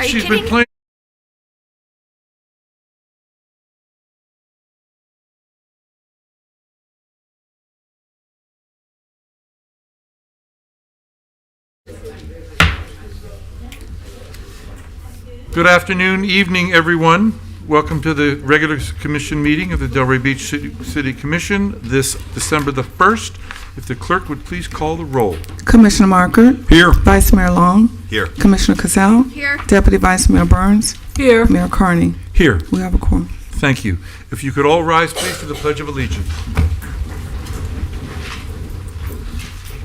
Are you She's kidding? been playing. Good afternoon, evening, everyone. Welcome to the regular commission meeting of the Delray Beach City Commission this December the 1st. If the clerk would please call the roll. Commissioner Markert. Here. Vice Mayor Long. Here. Commissioner Cassell. Here. Deputy Vice Mayor Burns. Here. Mayor Carney. Here. We have a quorum. Thank you. If you could all rise, please, for the Pledge of Allegiance.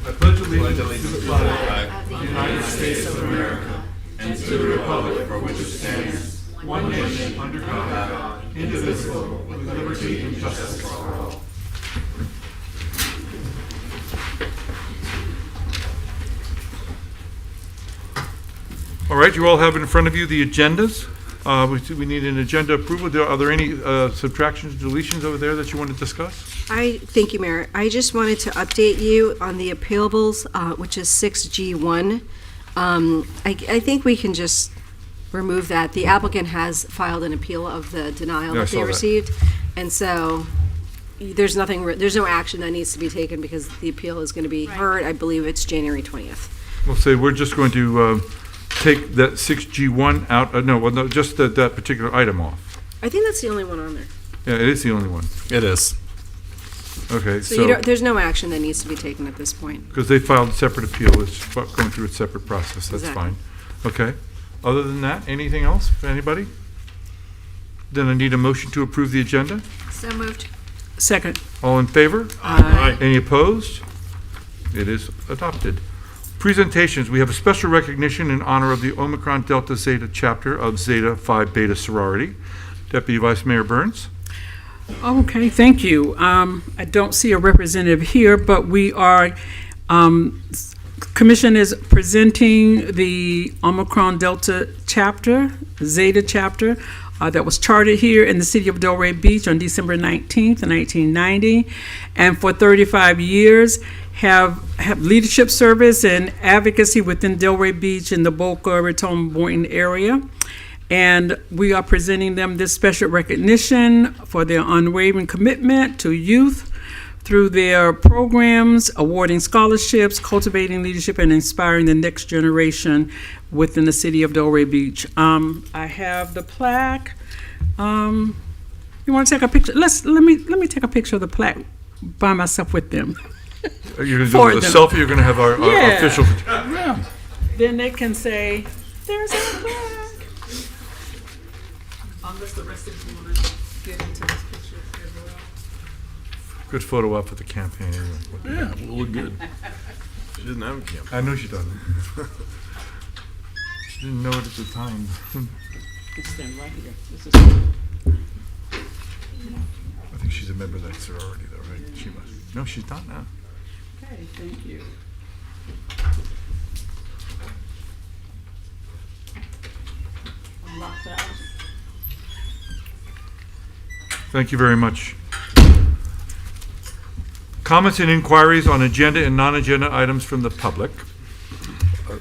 I pledge allegiance to the flag of the United States of America and to the republic for which it stands, one nation, under God, indivisible, with liberty and justice for all. All right, you all have in front of you the agendas. We need an agenda approval. Are there any subtractions, deletions over there that you want to discuss? Thank you, Mayor. I just wanted to update you on the appealables, which is 6G1. I think we can just remove that. The applicant has filed an appeal of the denial Yeah, I that saw they that. received, and so there's no action that needs to be taken because the appeal is going to be heard. I believe it's January 20th. We'll say we're just going to take that 6G1 out, no, just that particular item off. I think that's the only one on there. Yeah, it is the only one. It is. Okay, So there's no action that needs to be taken at this point. because they filed a separate appeal, it's going through a separate process, that's Exactly. fine. Okay, other than that, anything else for anybody? Then I need a motion to approve the agenda. So moved. Second. All in favor? Aye. Any opposed? It is adopted. Presentations, we have a special recognition in honor of the Omicron Delta Zeta chapter of Zeta Phi Beta sorority. Deputy Vice Mayor Burns. Okay, thank you. I don't see a representative here, but we are, Commission is presenting the Omicron Delta chapter, Zeta chapter, that was chartered here in the city of Delray Beach on December 19th, 1990, and for 35 years have leadership service and advocacy within Delray Beach in the Boca Raton Boynton area. And we are presenting them this special recognition for their unwavering commitment to youth through their programs, awarding scholarships, cultivating leadership, and inspiring the next generation within the city of Delray Beach. I have the plaque. You want to take a picture? Let me take a picture of the plaque by myself with them. You're going to For do a them. selfie, you're going to have our Yeah. official. Yeah. Then they can say, "There's our plaque." Unless the rest of you want to get into this picture as well. Good photo op for the campaign. Anyway. Yeah, well, we're good. She doesn't have a camera. I know she doesn't. She didn't know it at the time. It's them right here. This is I think she's a member of that sorority, though, right? She must. No, she's not now. okay. Thank you. I'm locked out. Thank you very much. Comments and inquiries on agenda and non-agenda items from the public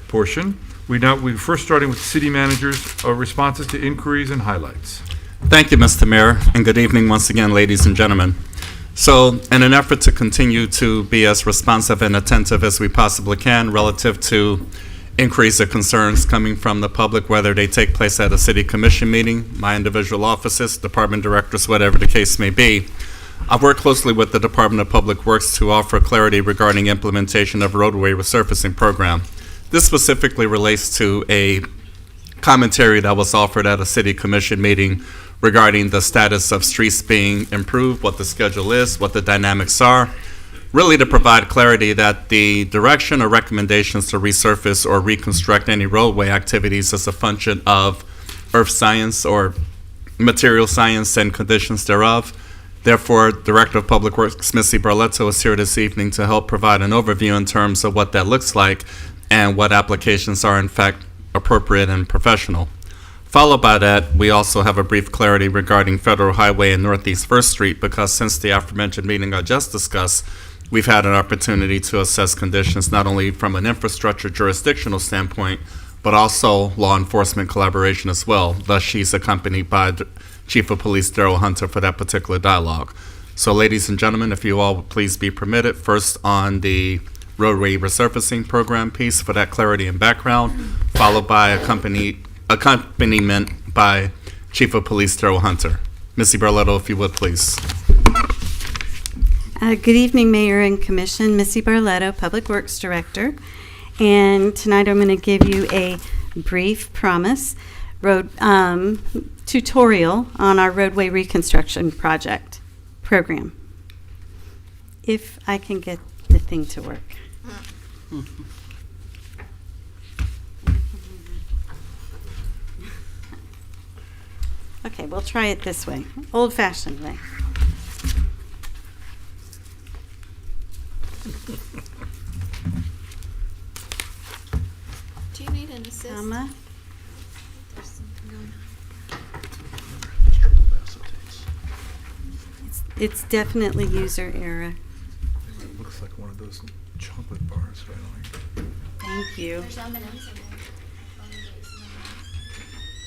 portion. We're first starting with city managers' responses to inquiries and highlights. Thank you, Mr. Mayor, and good evening once again, ladies and gentlemen. So, in an effort to continue to be as responsive and attentive as we possibly can relative to inquiries or concerns coming from the public, whether they take place at a city commission meeting, my individual offices, department directors, whatever the case may be, I've worked closely with the Department of Public Works to offer clarity regarding implementation of roadway resurfacing program. This specifically relates to a commentary that was offered at a city commission meeting regarding the status of streets being improved, what the schedule is, what the dynamics are, really to provide clarity that the direction or recommendations to resurface or reconstruct any roadway activities is a function of earth science or material science and conditions thereof. Therefore, Director of Public Works, Missy Barletto, is here this evening to help provide an overview in terms of what that looks like and what applications are in fact appropriate and professional. Followed by that, we also have a brief clarity regarding Federal Highway and Northeast 1st Street, because since the aforementioned meeting I just discussed, we've had an opportunity to assess conditions not only from an infrastructure jurisdictional standpoint, but also law enforcement collaboration as well. Thus, she's accompanied by the Chief of Police Daryl Hunter for that particular dialogue. So, ladies and gentlemen, if you all would please be permitted, first on the roadway resurfacing program piece for that clarity and background, followed by accompaniment by Chief of Police Daryl Hunter. Missy Barletto, if you would, please. Good evening, Mayor and Commission. Missy Barletto, Public Works Director. And tonight I'm going to give you a brief road tutorial on our roadway reconstruction program. If I can get the thing to work. Okay, we'll try it this way, old-fashioned way. Do you need an assist? Comma. There's something going on. It's definitely user error. It looks like one of those chocolate bars, right? Thank you. There's M&Ms in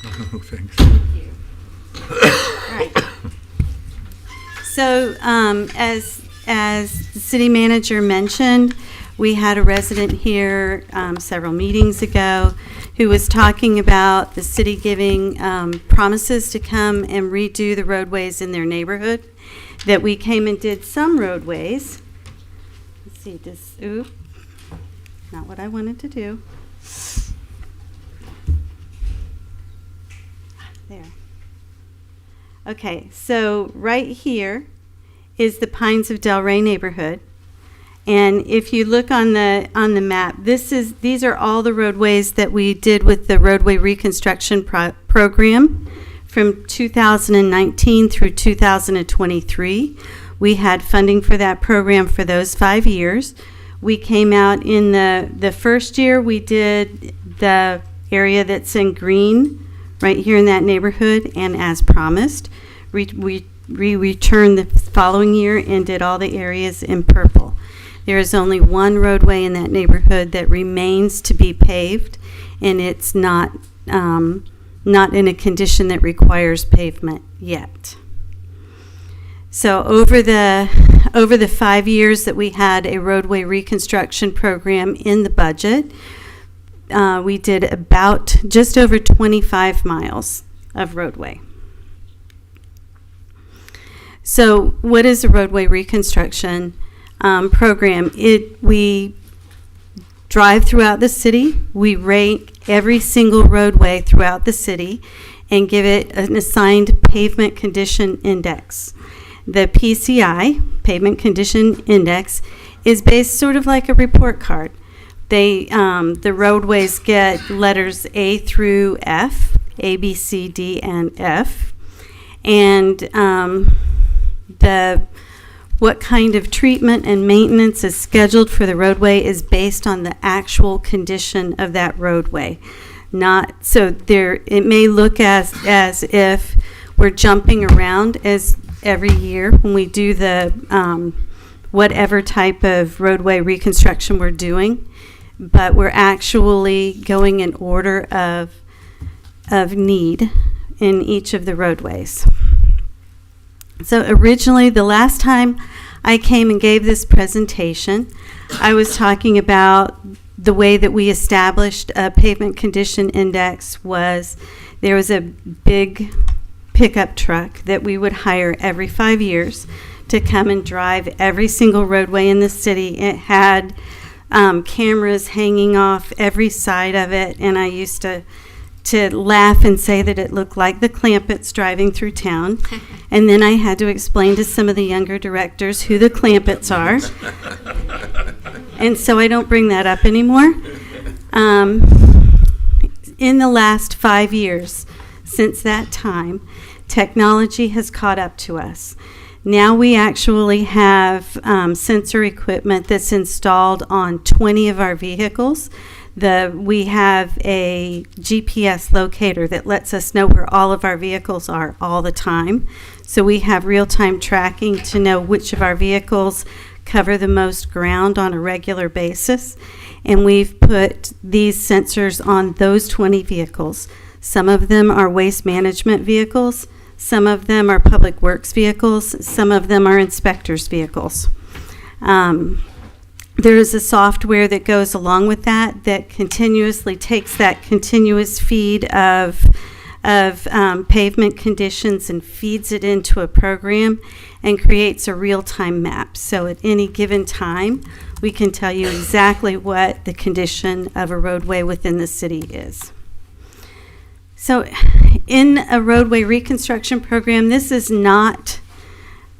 there. No, thanks. Right. So, as the city manager mentioned, we had a resident here several meetings ago who was talking about the city giving promises to come and redo the roadways in their neighborhood. That we came and did some roadways. Let's see, not what I wanted to do. There. Okay, so right here is the Pines of Delray neighborhood. And if you look on the map, these are all the roadways that we did with the roadway reconstruction program from 2019 through 2023. We had funding for that program for those 5 years. We came out in the first year, we did the area that's in green right here in that neighborhood, and as promised, we returned the following year and did all the areas in purple. There is only one roadway in that neighborhood that remains to be paved, and it's not in a condition that requires pavement yet. So over the 5 years that we had a roadway reconstruction program in the budget, we did about just over 25 miles of roadway. So what is a roadway reconstruction program? We drive throughout the city, we rate every single roadway throughout the city and give it an assigned pavement condition index. The PCI, Pavement Condition Index, is based sort of like a report card. The roadways get letters A through F, A, B, C, D, and F. And what kind of treatment and maintenance is scheduled for the roadway is based on the actual condition of that roadway. It may look as if we're jumping around as every year when we do the whatever type of roadway reconstruction we're doing, but we're actually going in order of need in each of the roadways. So originally, the last time I came and gave this presentation, I was talking about the way that we established a pavement condition index was there was a big pickup truck that we would hire every 5 years to come and drive every single roadway in the city. It had cameras hanging off every side of it, and I used to laugh and say that it looked like the Clampetts driving through town. And then I had to explain to some of the younger directors who the Clampetts are. And so I don't bring that up anymore. In the last 5 years, since that time, technology has caught up to us. Now we actually have sensor equipment that's installed on 20 of our vehicles. We have a GPS locator that lets us know where all of our vehicles are all the time. So we have real-time tracking to know which of our vehicles cover the most ground on a regular basis. And we've put these sensors on those 20 vehicles. Some of them are waste management vehicles. Some of them are public works vehicles. Some of them are inspectors' vehicles. There is a software that goes along with that continuously takes that continuous feed of pavement conditions and feeds it into a program and creates a real-time map. So at any given time, we can tell you exactly what the condition of a roadway within the city is. So in a roadway reconstruction program, this is not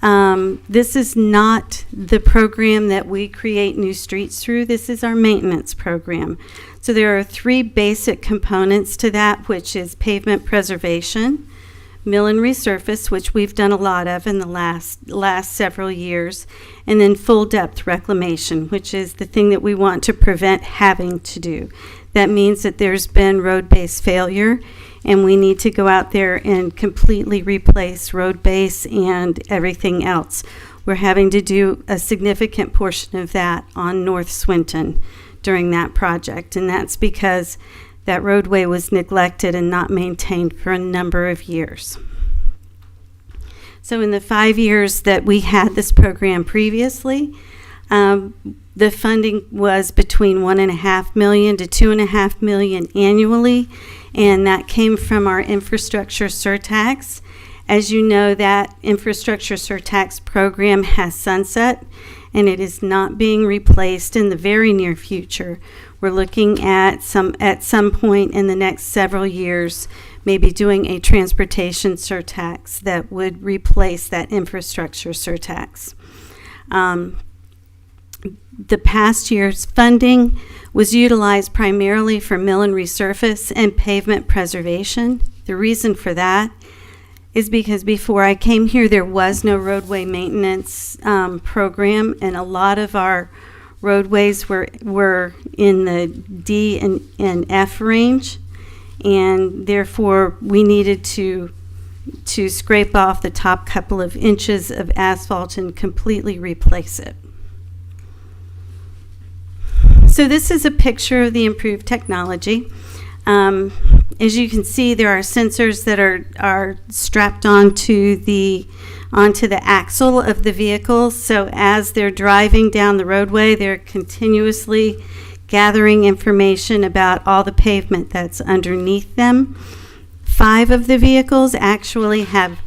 the program that we create new streets through. This is our maintenance program. So there are 3 basic components to that, which is pavement preservation, mill and resurface, which we've done a lot of in the last several years, and then full depth reclamation, which is the thing that we want to prevent having to do. That means that there's been road base failure, and we need to go out there and completely replace road base and everything else. We're having to do a significant portion of that on North Swinton during that project, and that's because that roadway was neglected and not maintained for a number of years. So in the 5 years that we had this program previously, the funding was between $1.5 million to $2.5 million annually, and that came from our infrastructure surtax. As you know, that infrastructure surtax program has sunset, and it is not being replaced in the very near future. We're looking at some point in the next several years, maybe doing a transportation surtax that would replace that infrastructure surtax. The past year's funding was utilized primarily for mill and resurface and pavement preservation. The reason for that is because before I came here, there was no roadway maintenance program, and a lot of our roadways were in the D and F range, and therefore we needed to scrape off the top couple of inches of asphalt and completely replace it. So this is a picture of the improved technology. As you can see, there are sensors that are strapped onto the axle of the vehicle. So as they're driving down the roadway, they're continuously gathering information about all the pavement that's underneath them. 5 of the vehicles actually have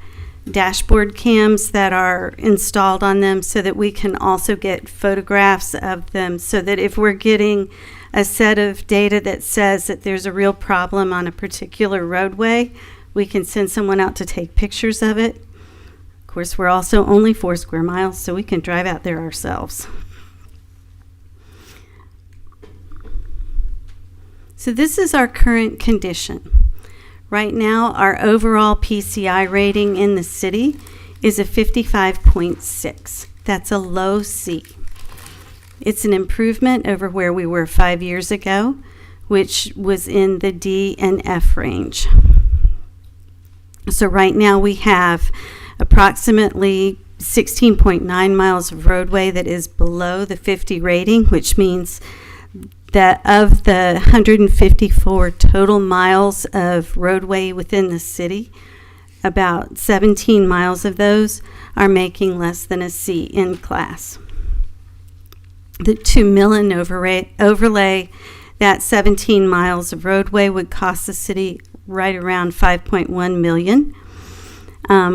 dashboard cams that are installed on them so that we can also get photographs of them, so that if we're getting a set of data that says that there's a real problem on a particular roadway, we can send someone out to take pictures of it. Of course, we're also only 4 square miles, so we can drive out there ourselves. So this is our current condition. Right now, our overall PCI rating in the city is a 55.6. That's a low C. It's an improvement over where we were 5 years ago, which was in the D and F range. So right now we have approximately 16.9 miles of roadway that is below the 50 rating, which means that of the 154 total miles of roadway within the city, about 17 miles of those are making less than a C in class. To mill and overlay that 17 miles of roadway would cost the city right around $5.1 million.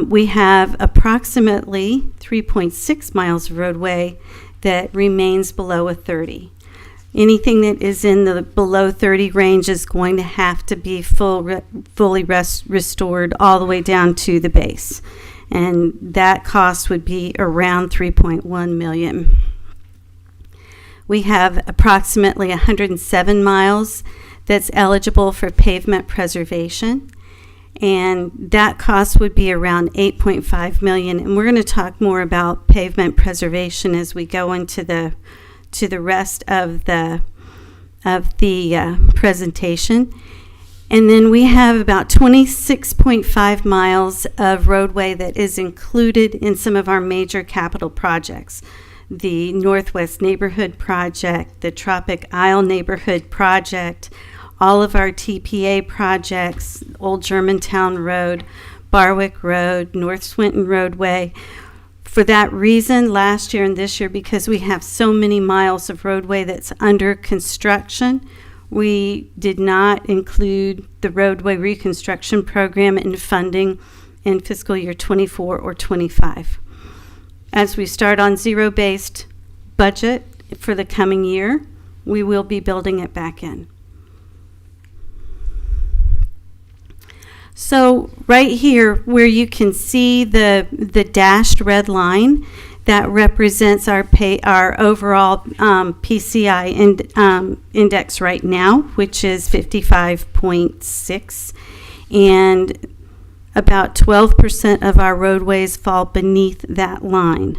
We have approximately 3.6 miles of roadway that remains below a 30. Anything that is in the below 30 range is going to have to be fully restored all the way down to the base. And that cost would be around $3.1 million. We have approximately 107 miles that's eligible for pavement preservation. And that cost would be around $8.5 million. And we're going to talk more about pavement preservation as we go into the rest of the presentation. And then we have about 26.5 miles of roadway that is included in some of our major capital projects. the Northwest Neighborhood Project, the Tropic Isle Neighborhood Project, all of our TPA projects, Old Germantown Road, Barwick Road, North Swinton Roadway. For that reason, last year and this year, because we have so many miles of roadway that's under construction, we did not include the roadway reconstruction program in funding in fiscal year 24 or 25. As we start on zero-based budget for the coming year, we will be building it back in. So right here where you can see the dashed red line, that represents our overall PCI index right now, which is 55.6, and about 12% of our roadways fall beneath that line.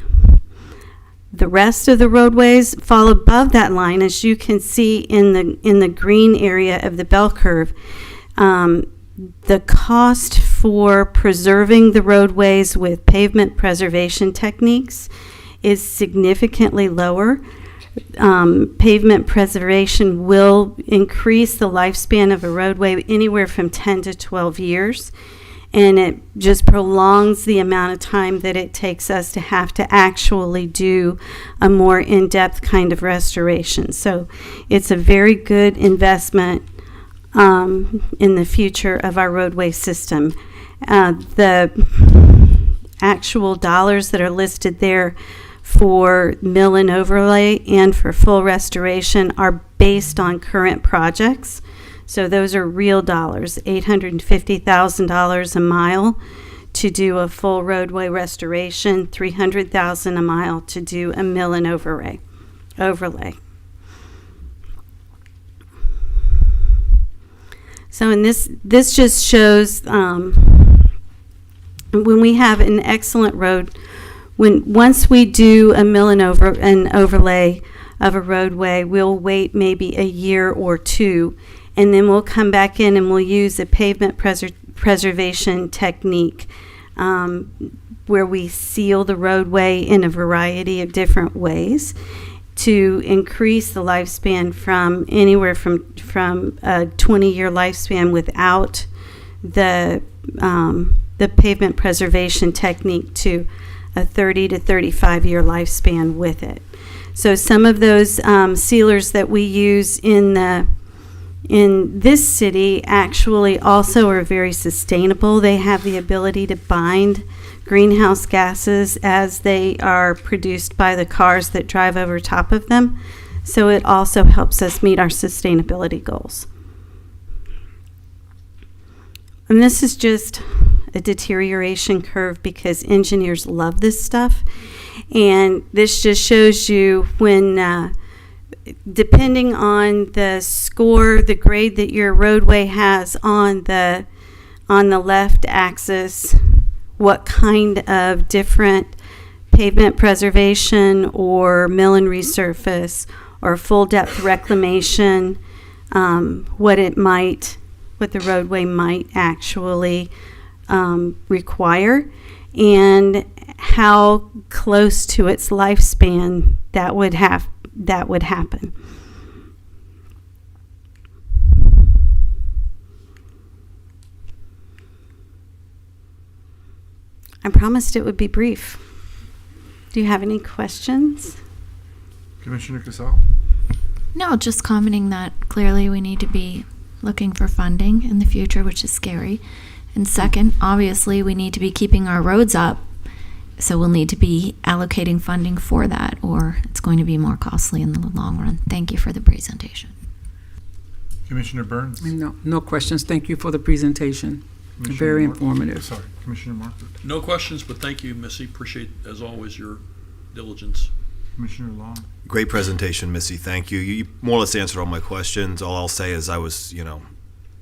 The rest of the roadways fall above that line, as you can see in the green area of the bell curve. The cost for preserving the roadways with pavement preservation techniques is significantly lower. Pavement preservation will increase the lifespan of a roadway anywhere from 10 to 12 years, and it just prolongs the amount of time that it takes us to have to actually do a more in-depth kind of restoration. So it's a very good investment in the future of our roadway system. The actual dollars that are listed there for mill and overlay and for full restoration are based on current projects. So those are real dollars, $850,000 a mile to do a full roadway restoration, $300,000 a mile to do a mill and overlay. So in this just shows when we have an excellent road, once we do a mill and overlay of a roadway, we'll wait maybe a year or two, and then we'll come back in and we'll use a pavement preservation technique where we seal the roadway in a variety of different ways to increase the lifespan from anywhere from a 20-year lifespan without the pavement preservation technique to a 30 to 35-year lifespan with it. So some of those sealers that we use in this city actually also are very sustainable. They have the ability to bind greenhouse gases as they are produced by the cars that drive over top of them. So it also helps us meet our sustainability goals. And this is just a deterioration curve because engineers love this stuff. And this just shows you when, depending on the score, the grade that your roadway has on the left axis, what kind of different pavement preservation or mill and resurface or full depth reclamation, what the roadway might actually require, and how close to its lifespan that would happen. I promised it would be brief. Do you have any questions? Commissioner Casal? No, just commenting that clearly we need to be looking for funding in the future, which is scary. And second, obviously, we need to be keeping our roads up. So we'll need to be allocating funding for that, or it's going to be more costly in the long run. Thank you for the presentation. Commissioner Burns? No questions. Thank you for the presentation. Commissioner Very Mark- informative. Sorry, Commissioner Markert? No questions, but thank you, Missy. Appreciate, as always, your diligence. Commissioner Long? Great presentation, Missy. Thank you. You more or less answered all my questions. All I'll say is I was,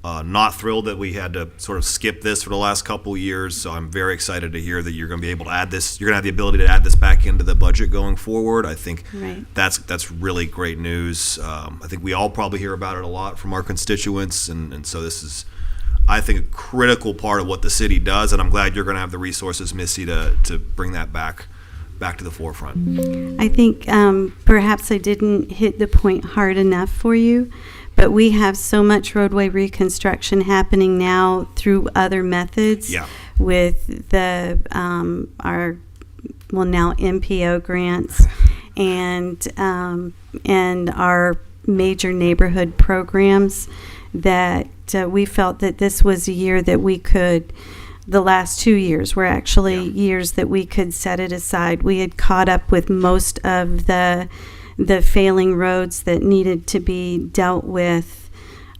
not thrilled that we had to sort of skip this for the last couple of years. So I'm very excited to hear that you're going to be able to add this. You're going to have the ability to add this back into the budget going forward. I think Right. that's really great news. I think we all probably hear about it a lot from our constituents, and so this is, I think, a critical part of what the city does. And I'm glad you're going to have the resources, Missy, to bring that back back to the forefront. I think perhaps I didn't hit the point hard enough for you, but we have so much roadway reconstruction happening now through other methods. Yeah. With the our now MPO grants and our major neighborhood programs, that we felt that this was a year that we could. The last 2 years were actually years that we could set it aside. We had caught up with most of the failing roads that needed to be dealt with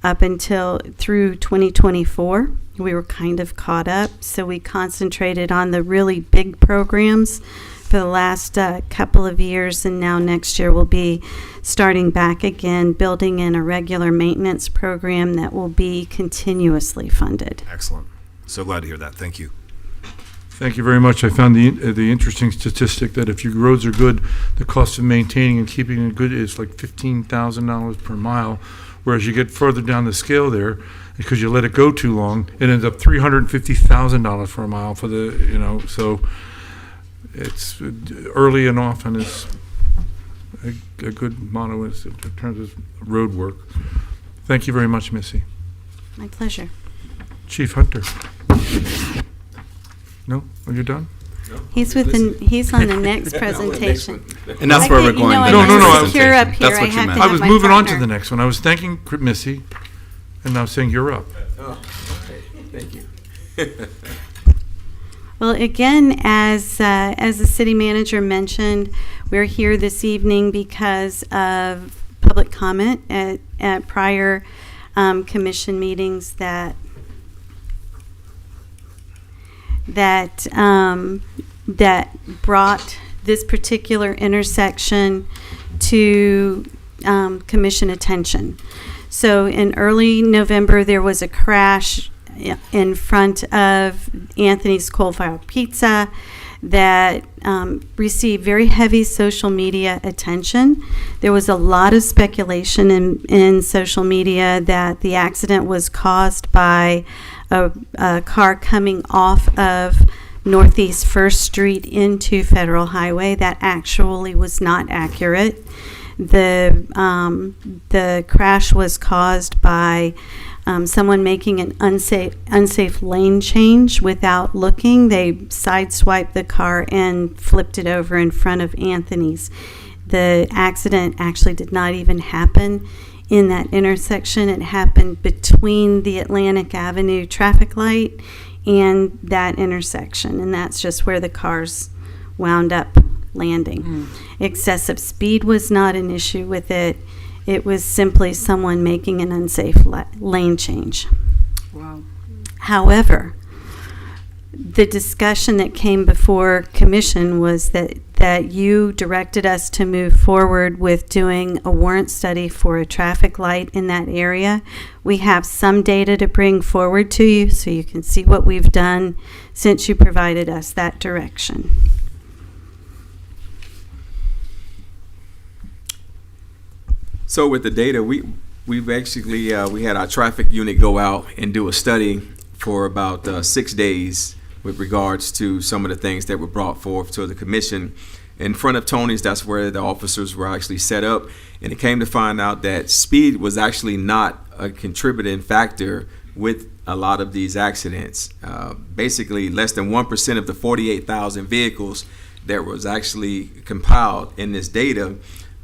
up until through 2024. We were kind of caught up, so we concentrated on the really big programs for the last couple of years, and now next year we'll be starting back again, building in a regular maintenance program that will be continuously funded. Excellent. So glad to hear that. Thank you. Thank you very much. I found the interesting statistic that if your roads are good, the cost of maintaining and keeping it good is like $15,000 per mile, whereas you get further down the scale there, because you let it go too long, it ends up $350,000 for a mile for the, so it's early and often is a good motto in terms of road work. Thank you very much, Missy. My pleasure. Chief Hunter. No? Are you done? He's on the next presentation. And that's where we're going. I No, no, was I- secure up here. That's what I you have meant. to I have was my moving on to partner. the next one. I was thanking Missy, and now saying you're up. Thank you. Well, again, as the city manager mentioned, we're here this evening because of public comment at prior commission meetings that brought this particular intersection to commission attention. So in early November, there was a crash in front of Anthony's Coal Fired Pizza that received very heavy social media attention. There was a lot of speculation in social media that the accident was caused by a car coming off of Northeast 1st Street into Federal Highway. That actually was not accurate. The crash was caused by someone making an unsafe lane change without looking. They sideswiped the car and flipped it over in front of Anthony's. The accident actually did not even happen in that intersection. It happened between the Atlantic Avenue traffic light and that intersection, and that's just where the cars wound up landing. Excessive speed was not an issue with it. It was simply someone making an unsafe lane change. Wow. However, the discussion that came before commission was that you directed us to move forward with doing a warrant study for a traffic light in that area. We have some data to bring forward to you so you can see what we've done since you provided us that direction. So with the data, we basically we had our traffic unit go out and do a study for about 6 days with regards to some of the things that were brought forth to the commission. In front of Tony's, that's where the officers were actually set up, and it came to find out that speed was actually not a contributing factor with a lot of these accidents. Basically, less than 1% of the 48,000 vehicles that was actually compiled in this data,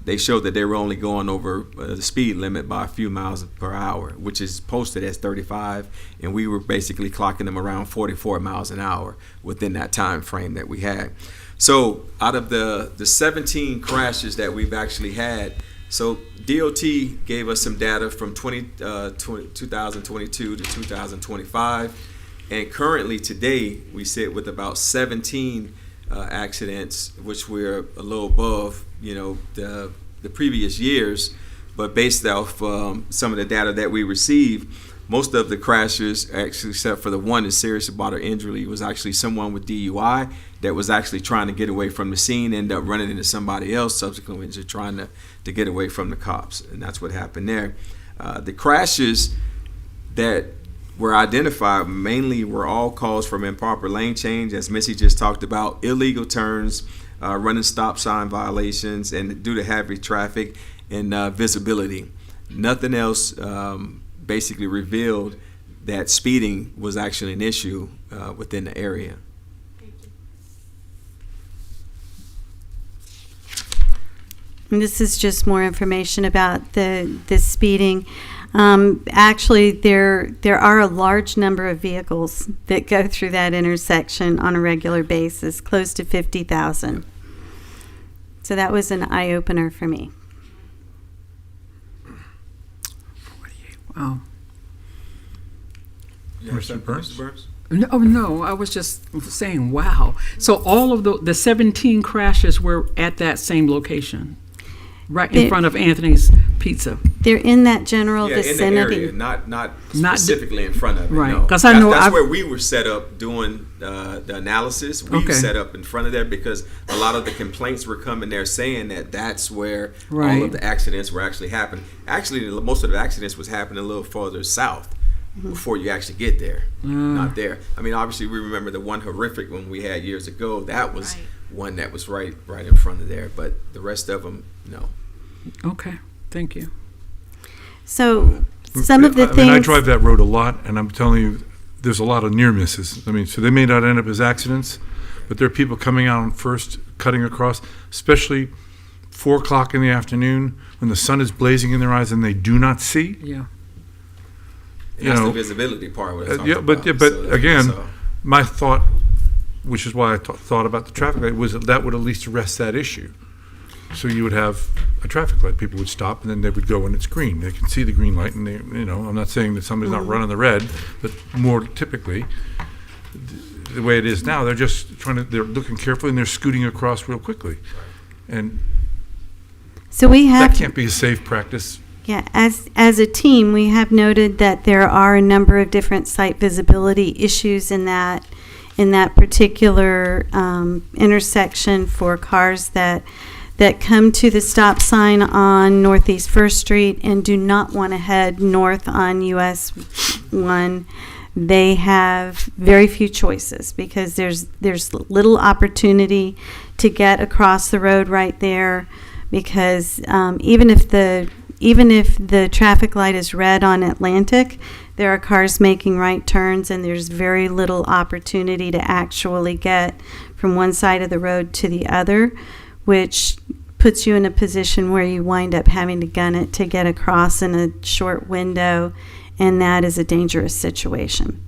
they showed that they were only going over the speed limit by a few miles per hour, which is posted as 35, and we were basically clocking them around 44 miles an hour within that time frame that we had. So out of the 17 crashes that we've actually had, so DOT gave us some data from 2022 to 2025, and currently today we sit with about 17 accidents, which we're a little above, the previous years, but based off some of the data that we received, most of the crashes, actually, except for the one that's serious about or injury, was actually someone with DUI that was actually trying to get away from the scene, ended up running into somebody else subsequently, just trying to get away from the cops, and that's what happened there. The crashes that were identified mainly were all caused from improper lane change, as Missy just talked about, illegal turns, running stop sign violations, and due to heavy traffic and visibility. Nothing else basically revealed that speeding was actually an issue within the area. And this is just more information about the speeding. Actually, there are a large number of vehicles that go through that intersection on a regular basis, close to 50,000. So that was an eye-opener for me. Wow. Mr. Burns? No, I was just saying, wow. So all of the 17 crashes were at that same location, right in front of Anthony's Pizza. They're in that general Yeah, in vicinity. the area, not specifically in front of it. Right, No. 'cause I know that's I've- where we were set up doing the analysis. We Okay. set up in front of there because a lot of the complaints were coming there saying that that's where all Right. of the accidents were actually happening. Actually, most of the accidents was happening a little further south before you actually get there. Not there. I mean, obviously, we remember the one horrific one we had years ago. That was one that was right in front of there. But the rest of them, no. Okay, thank you. So some of the I mean, I things. drive that road a lot, and I'm telling you, there's a lot of near misses. I mean, so they may not end up as accidents, but there are people coming out on First, cutting across, especially 4 o'clock in the afternoon when the sun is blazing in their eyes and they do not see. Yeah. And You that's know, the visibility part. What I talked Yeah, but about. but So, again, so- my thought, which is why I thought about the traffic light, was that would at least arrest that issue. So you would have a traffic light. People would stop, and then they would go when it's green. They can see the green light, and I'm not saying that somebody's not running the red, but more typically, the way it is now, they're just they're looking carefully, and they're scooting across real quickly, and So we that have. can't be a safe practice. Yeah, as a team, we have noted that there are a number of different site visibility issues in that particular intersection for cars that come to the stop sign on Northeast First Street and do not want to head north on US 1. They have very few choices because there's little opportunity to get across the road right there, because even if the traffic light is red on Atlantic, there are cars making right turns, and there's very little opportunity to actually get from one side of the road to the other, which puts you in a position where you wind up having to gun it to get across in a short window, and that is a dangerous situation.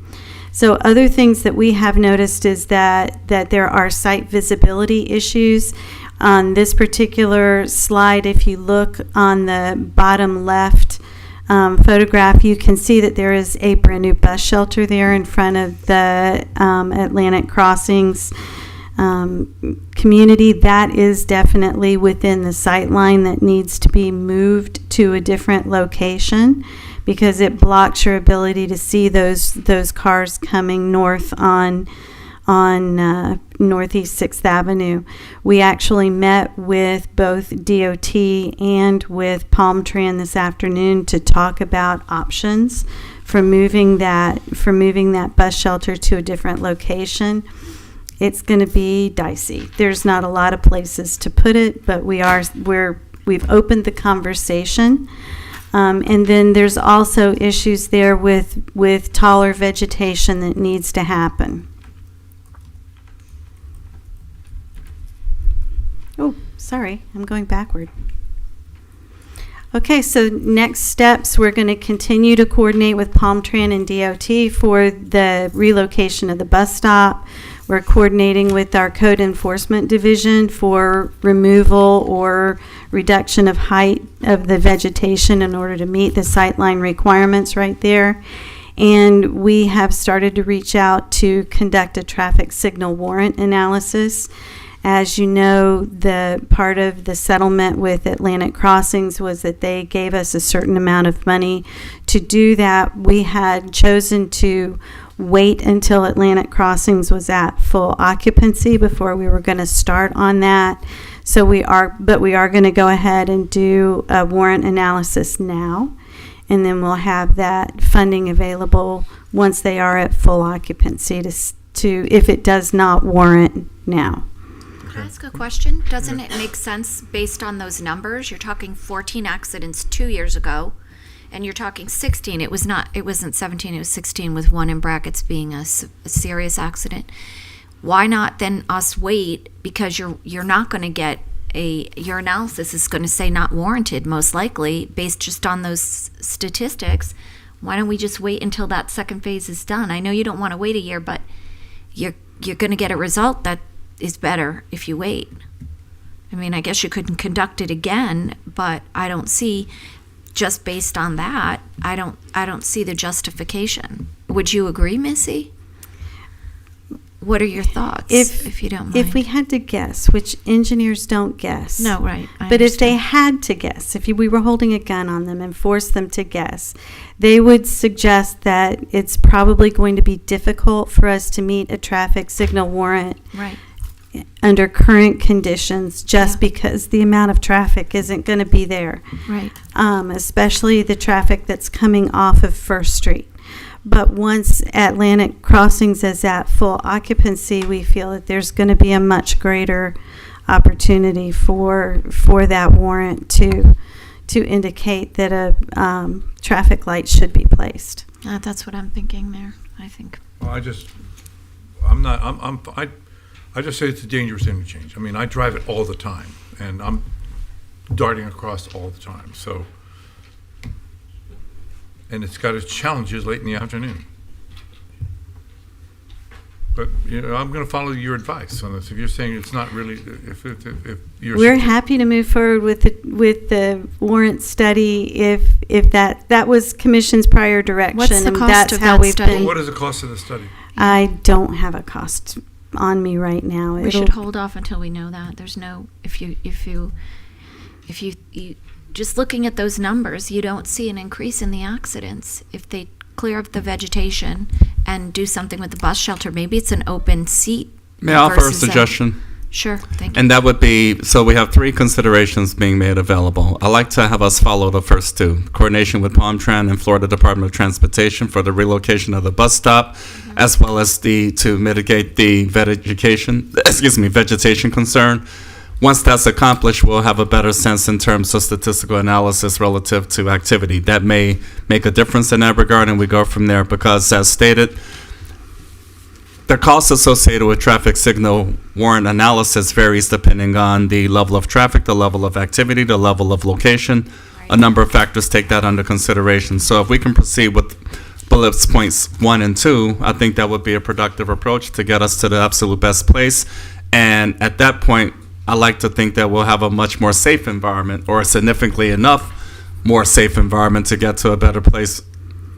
So other things that we have noticed is that there are site visibility issues. On this particular slide, if you look on the bottom left photograph, you can see that there is a brand new bus shelter there in front of the Atlantic Crossings community. That is definitely within the sight line that needs to be moved to a different location, because it blocks your ability to see those cars coming north on Northeast 6th Avenue. We actually met with both DOT and with Palmtran this afternoon to talk about options for moving that bus shelter to a different location. It's going to be dicey. There's not a lot of places to put it, but we've opened the conversation. And then there's also issues there with taller vegetation that needs to happen. Oh, sorry, I'm going backward. Okay, so next steps, we're going to continue to coordinate with Palmtran and DOT for the relocation of the bus stop. We're coordinating with our code enforcement division for removal or reduction of height of the vegetation in order to meet the sightline requirements right there. And we have started to reach out to conduct a traffic signal warrant analysis. As you know, the part of the settlement with Atlantic Crossings was that they gave us a certain amount of money to do that. We had chosen to wait until Atlantic Crossings was at full occupancy before we were going to start on that. So we are going to go ahead and do a warrant analysis now, and then we'll have that funding available once they are at full occupancy to if it does not warrant now. Can I ask a question? Doesn't it make sense based on those numbers? You're talking 14 accidents 2 years ago, and you're talking 16. It wasn't 17, it was 16 with one in brackets being a serious accident. Why not then us wait, because you're not going to get your analysis is going to say not warranted, most likely, based just on those statistics. Why don't we just wait until that second phase is done? I know you don't want to wait a year, but you're going to get a result that is better if you wait. I mean, I guess you could conduct it again, but I don't see, just based on that, I don't see the justification. Would you agree, Missy? What are your thoughts, if you don't mind? If we had to guess, which engineers don't guess. No, right. I But if they understand. had to guess, we were holding a gun on them and forced them to guess, they would suggest that it's probably going to be difficult for us to meet a traffic signal warrant Right. under current conditions, just Yeah. because the amount of traffic isn't going to be there, Right. especially the traffic that's coming off of First Street. But once Atlantic Crossings is at full occupancy, we feel that there's going to be a much greater opportunity for that warrant to indicate that a traffic light should be placed. That's what I'm thinking, Mayor. I think. Well, I just say it's a dangerous interchange. I mean, I drive it all the time, and I'm darting across all the time, so. And it's got its challenges late in the afternoon. But, I'm going to follow your advice on this. If you're saying it's not really, if you're. We're happy to move forward with the warrant study if that was Commission's prior direction. What's the and cost that's of how that we've study? been- What is the cost of the study? I don't have a cost on me right now. We should hold off until we know that. There's no, if you just looking at those numbers, you don't see an increase in the accidents. If they clear up the vegetation and do something with the bus shelter, maybe it's an open seat. May I offer a versus suggestion? Sure, thank you. And that would be, so we have 3 considerations being made available. I'd like to have us follow the first 2. Coordination with Palm Tran and Florida Department of Transportation for the relocation of the bus stop, as well as to mitigate the vegetation concern. Once that's accomplished, we'll have a better sense in terms of statistical analysis relative to activity. That may make a difference in that regard, and we go from there, because as stated, the cost associated with traffic signal warrant analysis varies depending on the level of traffic, the level of activity, the level of location. A number of factors take that under consideration. So if we can proceed with bullets points 1 and 2, I think that would be a productive approach to get us to the absolute best place. And at that point, I like to think that we'll have a much more safe environment, or significantly enough more safe environment to get to a better place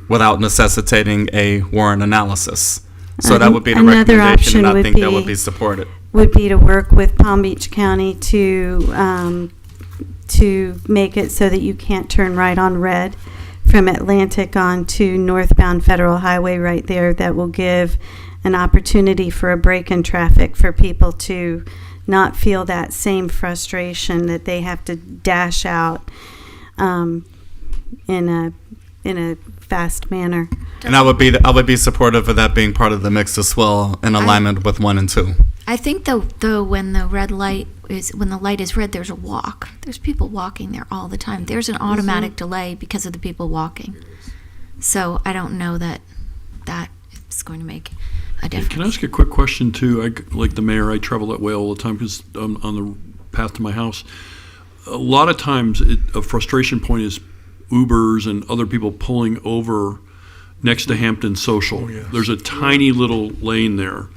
without necessitating a warrant analysis. So that would be the Another recommendation, and option I think that would be supported. would be to work with Palm Beach County to make it so that you can't turn right on red from Atlantic onto northbound Federal Highway right there. That will give an opportunity for a break in traffic for people to not feel that same frustration that they have to dash out in a fast manner. And I would be supportive of that being part of the mix as well, in alignment with 1 and 2. I think though when the light is red, there's a walk. There's people walking there all the time. There's an automatic delay because of the people walking. So I don't know that is going to make a difference. Can I ask a quick question too? Like the mayor, I travel that way all the time because I'm on the path to my house. A lot of times, a frustration point is Ubers and other people pulling over next to Hampton Social. Oh, yes. There's a tiny little lane there,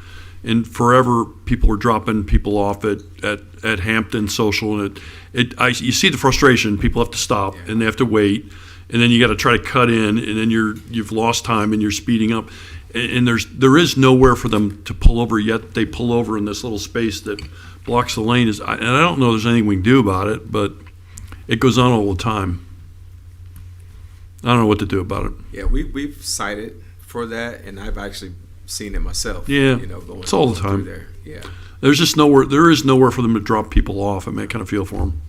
and forever people are dropping people off at Hampton Social, and you see the frustration. People have to stop and they have to wait, and then you got to try to cut in, and then you've lost time and you're speeding up. And there is nowhere for them to pull over, yet they pull over in this little space that blocks the lane. And I don't know if there's anything we can do about it, but it goes on all the time. I don't know what to do about it. Yeah, we've cited for that, and I've actually seen it myself. Yeah, going, it's all the going time. through there. Yeah. There is nowhere for them to drop people off. I mean, I kind of feel for them.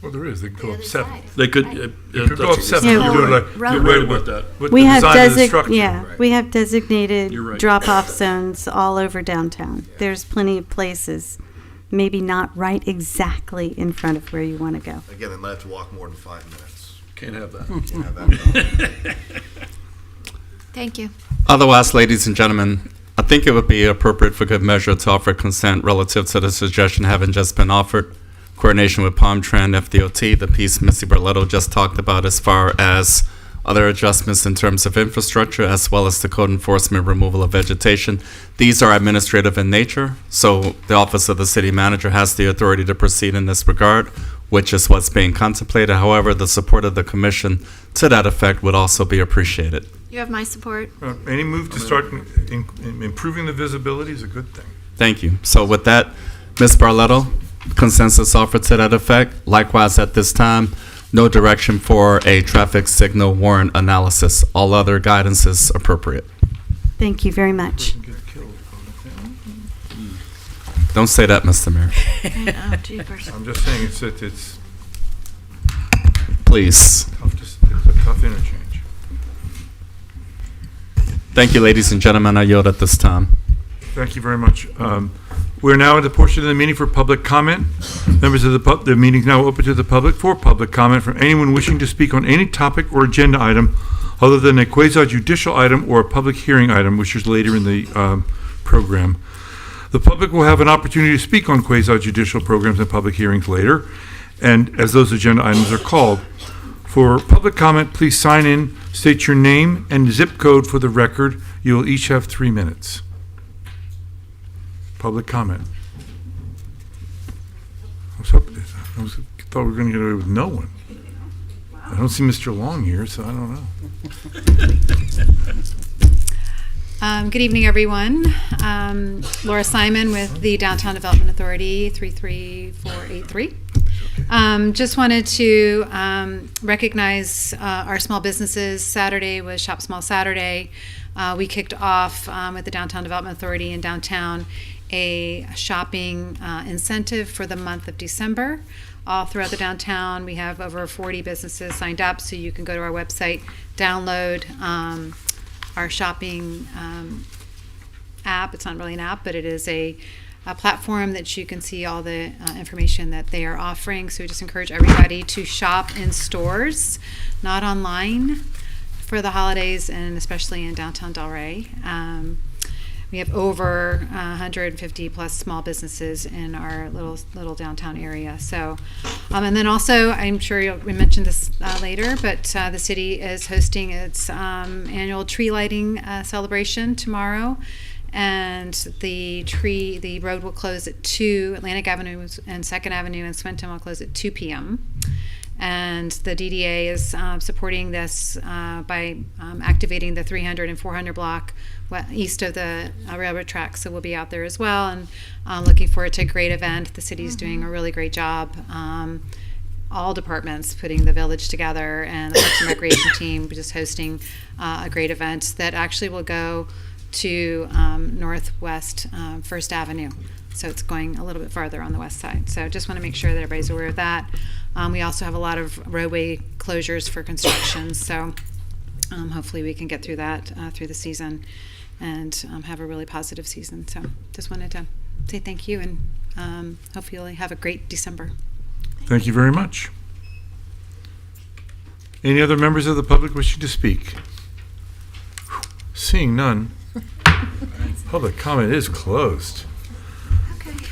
Well, there is. They can go up 7. They could. You could go up 7. Yeah, You do it like, road. you're right about that. With We the have design of the structure. we have designated You're right. drop-off zones all over downtown. There's plenty of places maybe not right exactly in front of where you want to go. Again, they might have to walk more than 5 minutes. Can't have that. Can't have that. Thank you. Otherwise, ladies and gentlemen, I think it would be appropriate for good measure to offer consent relative to the suggestion having just been offered. Coordination with Palm Trend, FDOT, the piece Missy Barletto just talked about as far as other adjustments in terms of infrastructure, as well as the code enforcement removal of vegetation. These are administrative in nature, so the Office of the City Manager has the authority to proceed in this regard, which is what's being contemplated. However, the support of the commission to that effect would also be appreciated. You have my support. Any move to start improving the visibility is a good thing. Thank you. So with that, Ms. Barletto, consensus offered to that effect. Likewise, at this time, no direction for a traffic signal warrant analysis. All other guidance is appropriate. Thank you very much. Doesn't get killed. Don't say that, Mr. Mayor. Oh, jeepers. I'm just saying it's Please. it's a tough interchange. Thank you, ladies and gentlemen. I yield at this time. Thank you very much. We're now at the portion of the meeting for public comment. Members of the meeting is now open to the public for public comment from anyone wishing to speak on any topic or agenda item other than a quasi-judicial item or a public hearing item, which is later in the program. The public will have an opportunity to speak on quasi-judicial programs and public hearings later, and as those agenda items are called. For public comment, please sign in, state your name and zip code for the record. You will each have 3 minutes. Public comment. I thought we were going to get away with no one. I don't see Mr. Long here, so I don't know. Good evening, everyone. Laura Simon with the Downtown Development Authority, 33483. Just wanted to recognize our small businesses. Saturday was Shop Small Saturday. We kicked off with the Downtown Development Authority in downtown a shopping incentive for the month of December. All throughout the downtown, we have over 40 businesses signed up, so you can go to our website, download our shopping app. It's not really an app, but it is a platform that you can see all the information that they are offering. So we just encourage everybody to shop in stores, not online, for the holidays, and especially in downtown Delray. We have over 150 plus small businesses in our little downtown area. So, and then also, I'm sure we mentioned this later, but the city is hosting its annual tree lighting celebration tomorrow. And the road will close at 2, Atlantic Avenue and 2nd Avenue and Swenton will close at 2 p.m. And the DDA is supporting this by activating the 300 and 400 block east of the railroad tracks. So we'll be out there as well, and looking forward to a great event. The city's doing a really great job. All departments putting the village together, and the Parks and Recreation team just hosting a great event that actually will go to Northwest 1st Avenue. So it's going a little bit farther on the west side. So just want to make sure that everybody's aware of that. We also have a lot of roadway closures for construction. So hopefully we can get through that through the season and have a really positive season. So just wanted to say thank you, and hopefully you'll have a great December. Thank you very much. Any other members of the public wishing to speak? Seeing none, public comment is closed.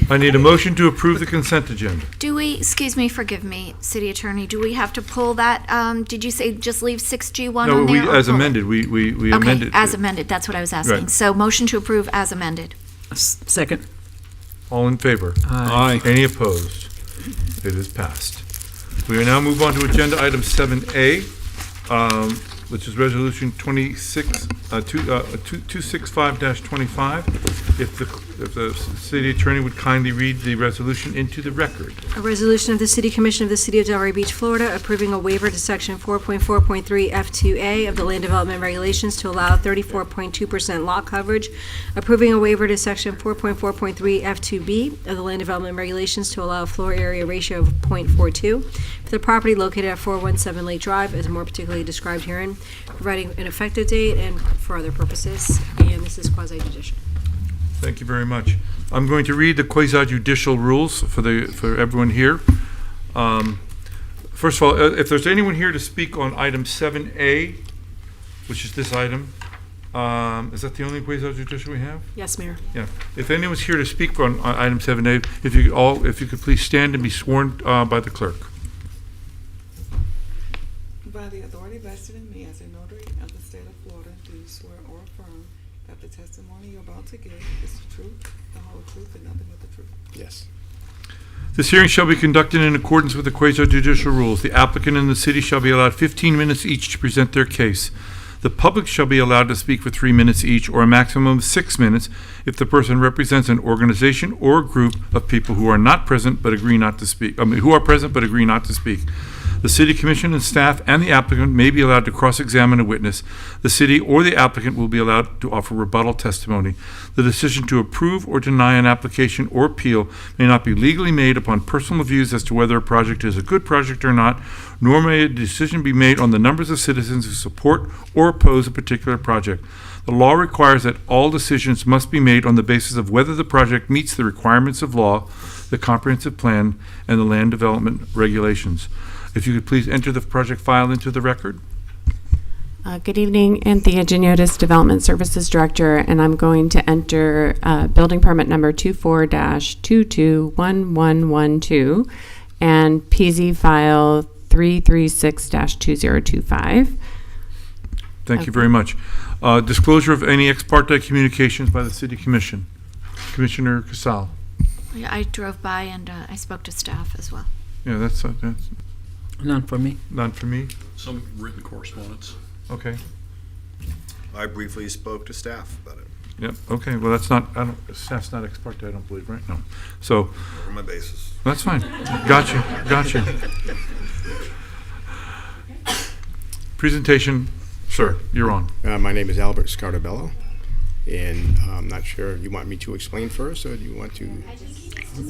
I need a motion to approve the consent agenda. Do we, excuse me, forgive me, City Attorney, do we have to pull that, did you say just leave 6G1 No, on there? or as pull it? amended, we Okay, amended. as amended, that's what I was asking. Right. So motion to approve as amended. Second. All in favor? Aye. Any opposed? It is passed. We will now move on to agenda item 7A, which is resolution 265-25. If the city attorney would kindly read the resolution into the record. A resolution of the City Commission of the City of Delray Beach, Florida, approving a waiver to Section 4.4.3 F2A of the Land Development Regulations to allow 34.2% lot coverage, approving a waiver to Section 4.4.3 F2B of the Land Development Regulations to allow a floor area ratio of 0.42 for the property located at 417 Lake Drive, as more particularly described herein, providing an effective date and for other purposes, and this is quasi-judicial. Thank you very much. I'm going to read the quasi-judicial rules for everyone here. First of all, if there's anyone here to speak on item 7A, which is this item, is that the only quasi-judicial we have? Yes, Mayor. Yeah. If anyone's here to speak on item 7A, if you could please stand and be sworn by the clerk. By the authority vested in me as a notary of the state of Florida, do you swear or affirm that the testimony you're about to give is the truth, the whole truth, and nothing but the truth? Yes. This hearing shall be conducted in accordance with the quasi-judicial rules. The applicant and the city shall be allowed 15 minutes each to present their case. The public shall be allowed to speak for 3 minutes each, or a maximum of 6 minutes if the person represents an organization or a group of people who are not present but agree not to speak. Who are present but agree not to speak. The city commission and staff and the applicant may be allowed to cross-examine a witness. The city or the applicant will be allowed to offer rebuttal testimony. The decision to approve or deny an application or appeal may not be legally made upon personal views as to whether a project is a good project or not, nor may a decision be made on the numbers of citizens who support or oppose a particular project. The law requires that all decisions must be made on the basis of whether the project meets the requirements of law, the comprehensive plan, and the land development regulations. If you could please enter the project file into the record. Good evening, Anthea Geniotis, Development Services Director, and I'm going to enter building permit number 24-221112 and PZ file 336-2025. Thank you very much. Disclosure of any ex parte communications by the City Commission. Commissioner Casal. Yeah, I drove by and I spoke to staff as well. Yeah, that's None for me. none for me. Some written correspondence. Okay. I briefly spoke to staff about it. Yep. Okay. Well, that's not. Staff's not ex parte, I don't believe, right? No. So Cover my bases. that's fine. Gotcha. Gotcha. Presentation, sir. You're on. My name is Albert Scartabello, and I'm not sure, you want me to explain first, or do you want to?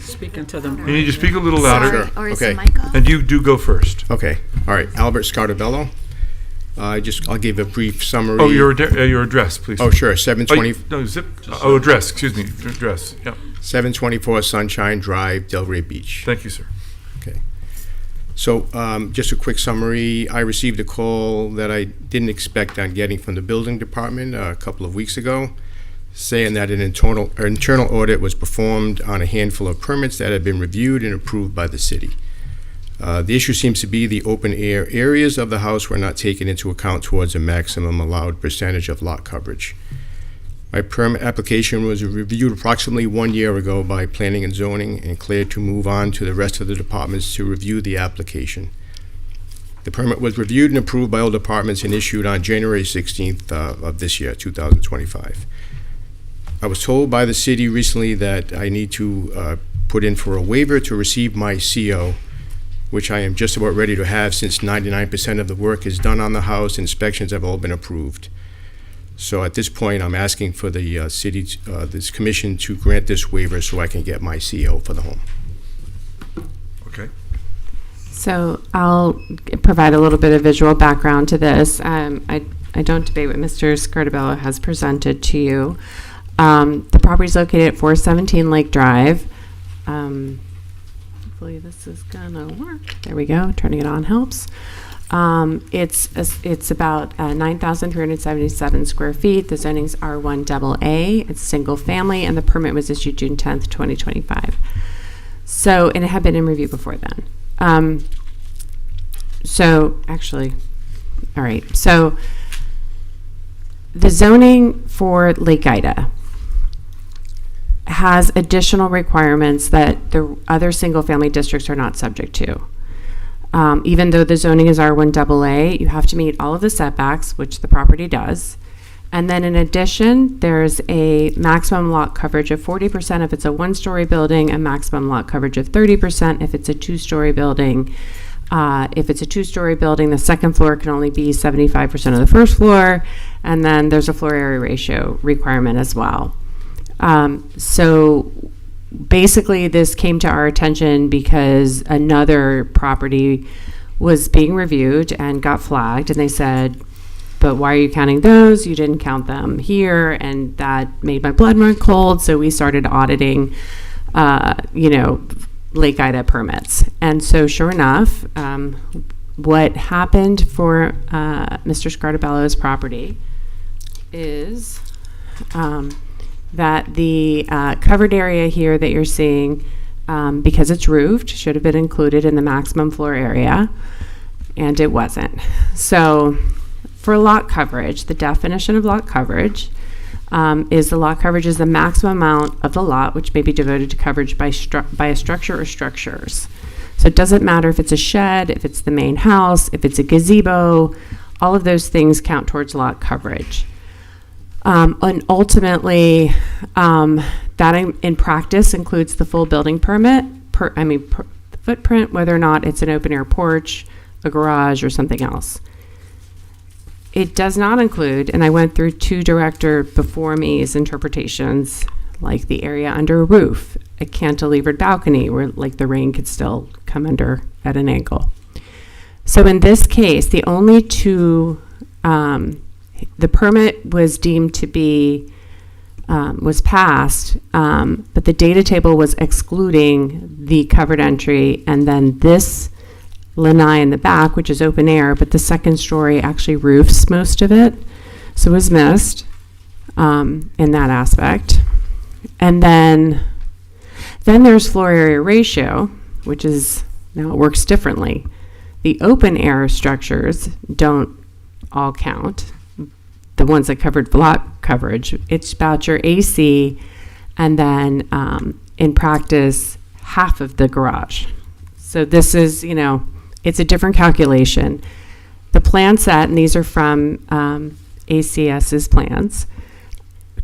Speaking to them. You need to speak a little louder, Sure. Or is Okay. the mic off? and you do go first. Okay, all right, Albert Scartabello. I'll give a brief summary. Oh, your address, please. Oh, sure, Oh, 720, no, zip. Oh, address. Excuse me. Address. Yep. 724 Sunshine Drive, Delray Beach. Thank you, sir. Okay. So, just a quick summary. I received a call that I didn't expect on getting from the building department a couple of weeks ago, saying that an internal audit was performed on a handful of permits that had been reviewed and approved by the city. The issue seems to be the open air areas of the house were not taken into account towards a maximum allowed percentage of lot coverage. My permit application was reviewed approximately 1 year ago by Planning and Zoning and cleared to move on to the rest of the departments to review the application. The permit was reviewed and approved by all departments and issued on January 16th of this year, 2025. I was told by the city recently that I need to put in for a waiver to receive my CO, which I am just about ready to have since 99% of the work is done on the house. Inspections have all been approved. So at this point, I'm asking for the this commission to grant this waiver so I can get my CO for the home. Okay. So I'll provide a little bit of visual background to this. I don't debate what Mr. Scartabello has presented to you. The property is located at 417 Lake Drive. Hopefully this is gonna work. There we go. Turning it on helps. It's about 9,377 square feet. The zoning's R1 AA. It's single family, and the permit was issued June 10th, 2025. So, and it had been in review before then. So actually, all right. So the zoning for Lake Ida has additional requirements that the other single-family districts are not subject to. Even though the zoning is R1 AA, you have to meet all of the setbacks, which the property does. And then in addition, there's a maximum lot coverage of 40% if it's a one-story building, and maximum lot coverage of 30% if it's a two-story building. If it's a two-story building, the second floor can only be 75% of the first floor, and then there's a floor area ratio requirement as well. So basically this came to our attention because another property was being reviewed and got flagged, and they said, but why are you counting those? You didn't count them here, and that made my blood run cold. So we started auditing, Lake Ida permits. And so sure enough, what happened for Mr. Scartabello's property is that the covered area here that you're seeing, because it's roofed, should have been included in the maximum floor area, and it wasn't. So for lot coverage, the definition of lot coverage is the lot coverage is the maximum amount of the lot which may be devoted to coverage by a structure or structures. So it doesn't matter if it's a shed, if it's the main house, if it's a gazebo, all of those things count towards lot coverage. And ultimately, that in practice includes the full building permit, footprint, whether or not it's an open air porch, a garage, or something else. It does not include, and I went through two director before me's interpretations, like the area under a roof, a cantilevered balcony where like the rain could still come under at an angle. So in this case, the only two, the permit was deemed to be, was passed, but the data table was excluding the covered entry, and then this lanai in the back, which is open air, but the second story actually roofs most of it, so it was missed in that aspect. And then there's floor area ratio, which is, now it works differently. The open air structures don't all count, the ones that covered lot coverage. It's about your AC, and then in practice, half of the garage. So this is, it's a different calculation. The plan set, and these are from ACS's plans,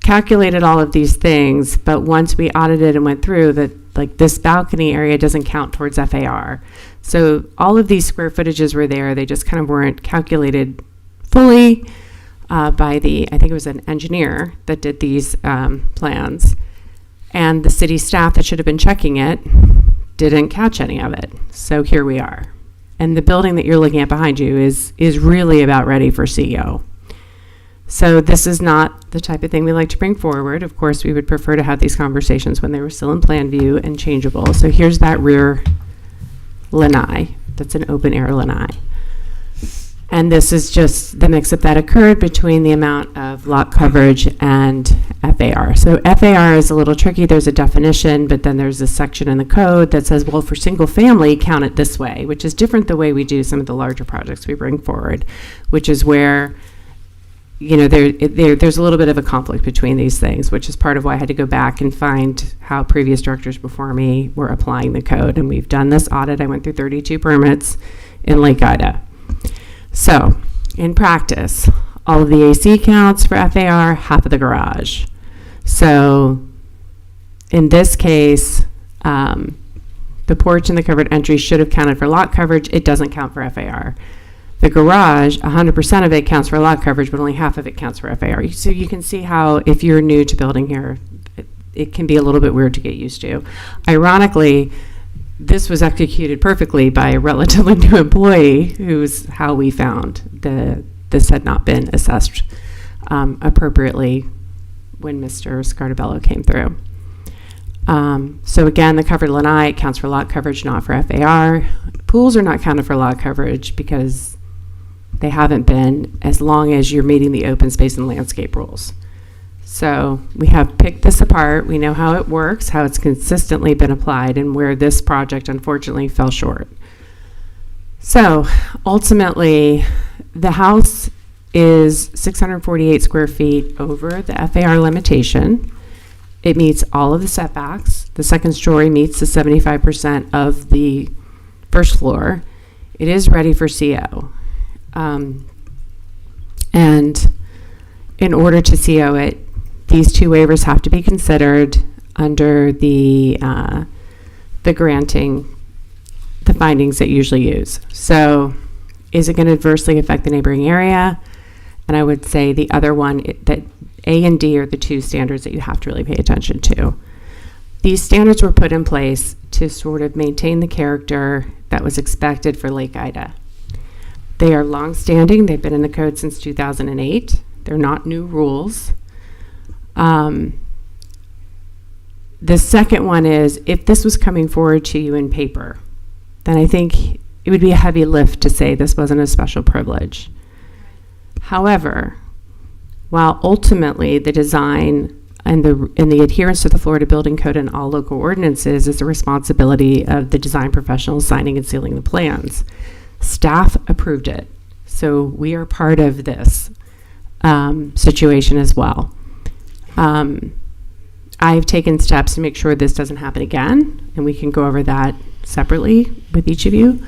calculated all of these things, but once we audited and went through that, like this balcony area doesn't count towards FAR. So all of these square footages were there, they just kind of weren't calculated fully by I think it was an engineer that did these plans. And the city staff that should have been checking it didn't catch any of it. So here we are. And the building that you're looking at behind you is really about ready for CO. So this is not the type of thing we like to bring forward. Of course, we would prefer to have these conversations when they were still in plan view and changeable. So here's that rear lanai. That's an open air lanai. And this is just the mix-up that occurred between the amount of lot coverage and FAR. So FAR is a little tricky. There's a definition, but then there's a section in the code that says, well, for single family, count it this way, which is different the way we do some of the larger projects we bring forward, which is where, there's a little bit of a conflict between these things, which is part of why I had to go back and find how previous directors before me were applying the code. And we've done this audit. I went through 32 permits in Lake Ida. So, in practice, all of the AC counts for FAR, half of the garage. So, in this case, the porch and the covered entry should have counted for lot coverage. It doesn't count for FAR. The garage, 100% of it counts for lot coverage, but only half of it counts for FAR. So you can see how, if you're new to building here, it can be a little bit weird to get used to. Ironically, this was executed perfectly by a relatively new employee, who's how we found this had not been assessed appropriately when Mr. Scartabello came through. So again, the covered lanai counts for lot coverage, not for FAR. Pools are not counted for lot coverage because they haven't been, as long as you're meeting the open space and landscape rules. So we have picked this apart. We know how it works, how it's consistently been applied, and where this project unfortunately fell short. So ultimately, the house is 648 square feet over the FAR limitation. It meets all of the setbacks. The second story meets the 75% of the first floor. It is ready for CO. And in order to CO it, these two waivers have to be considered under the granting, the findings that you usually use. So is it going to adversely affect the neighboring area? And I would say the other one, that A and D are the two standards that you have to really pay attention to. These standards were put in place to sort of maintain the character that was expected for Lake Ida. They are longstanding. They've been in the code since 2008. They're not new rules. The second one is, if this was coming forward to you in paper, then I think it would be a heavy lift to say this wasn't a special privilege. However, while ultimately the design and the adherence to the Florida Building Code and all local ordinances is the responsibility of the design professionals signing and sealing the plans, staff approved it. So we are part of this situation as well. I've taken steps to make sure this doesn't happen again, and we can go over that separately with each of you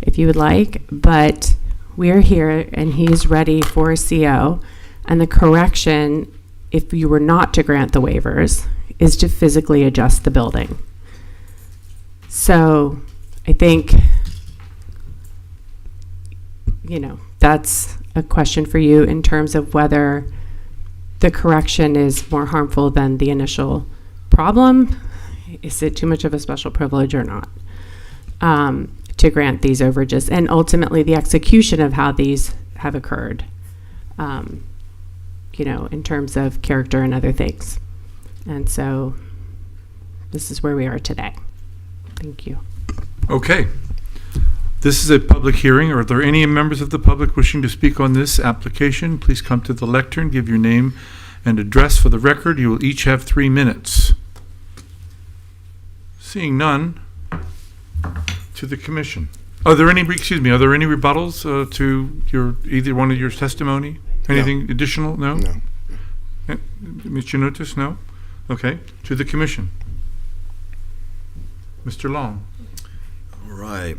if you would like. But we're here, and he's ready for a CO, and the correction, if you were not to grant the waivers, is to physically adjust the building. So I think, that's a question for you in terms of whether the correction is more harmful than the initial problem. Is it too much of a special privilege or not to grant these overages? And ultimately the execution of how these have occurred, in terms of character and other things. And so this is where we are today. Thank you. Okay. This is a public hearing. Are there any members of the public wishing to speak on this application? Please come to the lectern, give your name and address for the record. You will each have 3 minutes. Seeing none, to the commission. Are there any rebuttals to either one of your testimony? Anything additional? No? No. Mr. Notis, no? Okay. To the commission. Mr. Long. All right.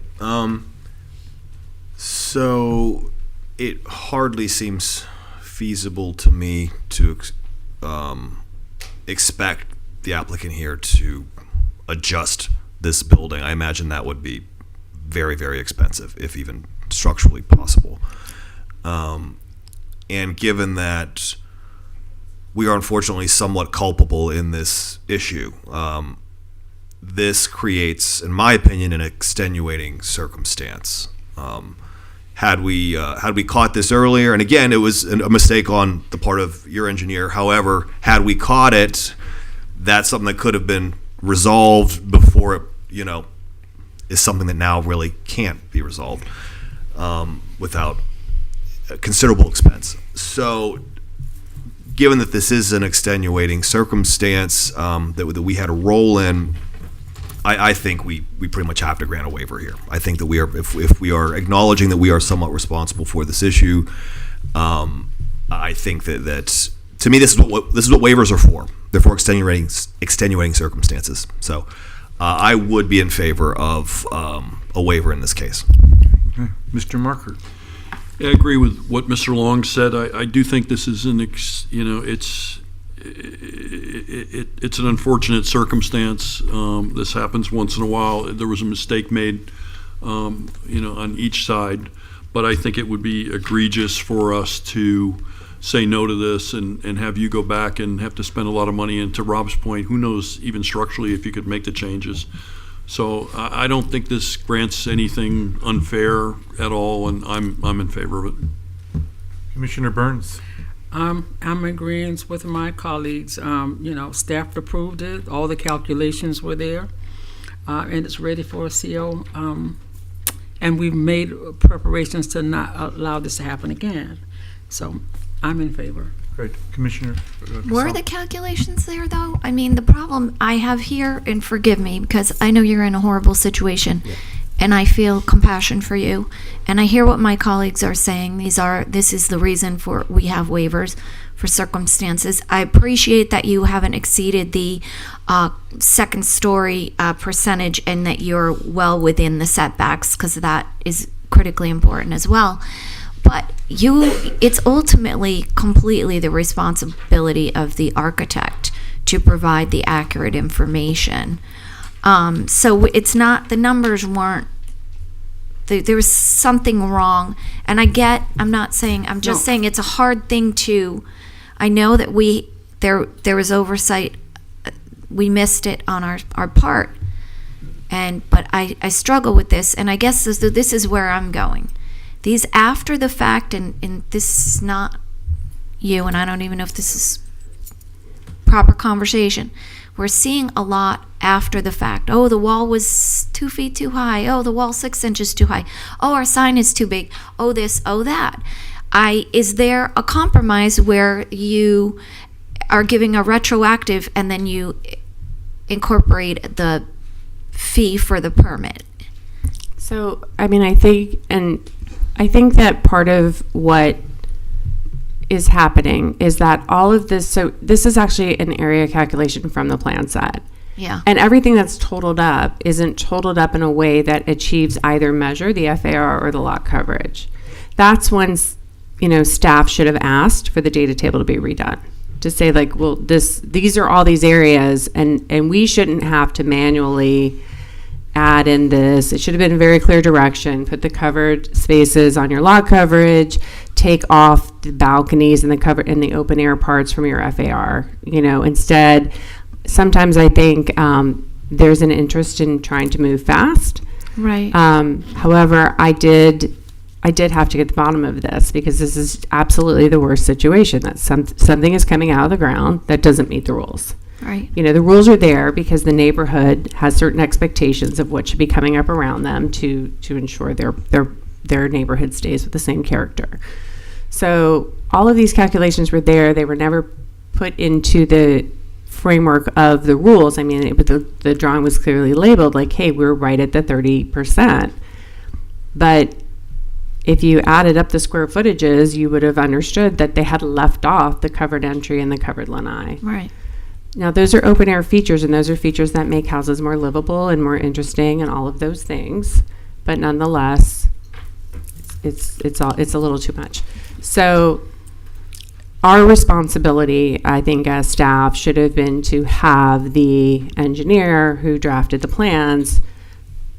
So it hardly seems feasible to me to expect the applicant here to adjust this building. I imagine that would be very, very expensive, if even structurally possible. And given that we are unfortunately somewhat culpable in this issue, this creates, in my opinion, an extenuating circumstance. Had we caught this earlier, and again, it was a mistake on the part of your engineer. However, had we caught it, that's something that could have been resolved before it, is something that now really can't be resolved without considerable expense. So, given that this is an extenuating circumstance that we had a role in, I think we pretty much have to grant a waiver here. I think that we are, if we are acknowledging that we are somewhat responsible for this issue, I think that to me this is what waivers are for. They're for extenuating circumstances. So I would be in favor of a waiver in this case. Okay. Mr. Markert. I agree with what Mr. Long said. I do think this is it's an unfortunate circumstance. This happens once in a while. There was a mistake made, on each side, but I think it would be egregious for us to say no to this and have you go back and have to spend a lot of money. And to Rob's point, who knows even structurally if you could make the changes. So I don't think this grants anything unfair at all, and I'm in favor of it. Commissioner Burns. I'm in agreement with my colleagues. Staff approved it. All the calculations were there, and it's ready for a CO. And we've made preparations to not allow this to happen again. So I'm in favor. Great. Commissioner. Were the calculations there, though? I mean, the problem I have here, and forgive me, because I know you're in a horrible situation, and I feel compassion for you, and I hear what my colleagues are saying. This is the reason for we have waivers for circumstances. I appreciate that you haven't exceeded the second story percentage and that you're well within the setbacks, because that is critically important as well. But it's ultimately completely the responsibility of the architect to provide the accurate information. So it's not, the numbers weren't, there was something wrong. And I'm just saying it's a hard thing to, I know that there was oversight, we missed it on our part. But I struggle with this, and I guess this is where I'm going. These after the fact, and this is not you, and I don't even know if this is proper conversation. We're seeing a lot after the fact. Oh, the wall was 2 feet too high. Oh, the wall 6 inches too high. Oh, our sign is too big. Oh, this, oh, that. Is there a compromise where you are giving a retroactive and then you incorporate the fee for the permit? So, I mean, I think that part of what is happening is that all of this, so this is actually an area calculation from the plan set. Yeah. And everything that's totaled up isn't totaled up in a way that achieves either measure, the FAR or the lot coverage. That's when, staff should have asked for the data table to be redone. To say like, well, these are all these areas and we shouldn't have to manually add in this. It should have been a very clear direction. Put the covered spaces on your lot coverage, take off the balconies and the open air parts from your FAR. Instead, sometimes I think there's an interest in trying to move fast. Right. However, I did have to get the bottom of this because this is absolutely the worst situation. That something is coming out of the ground that doesn't meet the rules. Right. The rules are there because the neighborhood has certain expectations of what should be coming up around them to ensure their neighborhood stays with the same character. So all of these calculations were there. They were never put into the framework of the rules. I mean, the drawing was clearly labeled like, hey, we're right at the 30%. But if you added up the square footages, you would have understood that they had left off the covered entry and the covered lanai. Right. Now, those are open air features, and those are features that make houses more livable and more interesting and all of those things. But nonetheless, it's a little too much. So our responsibility, I think, as staff should have been to have the engineer who drafted the plans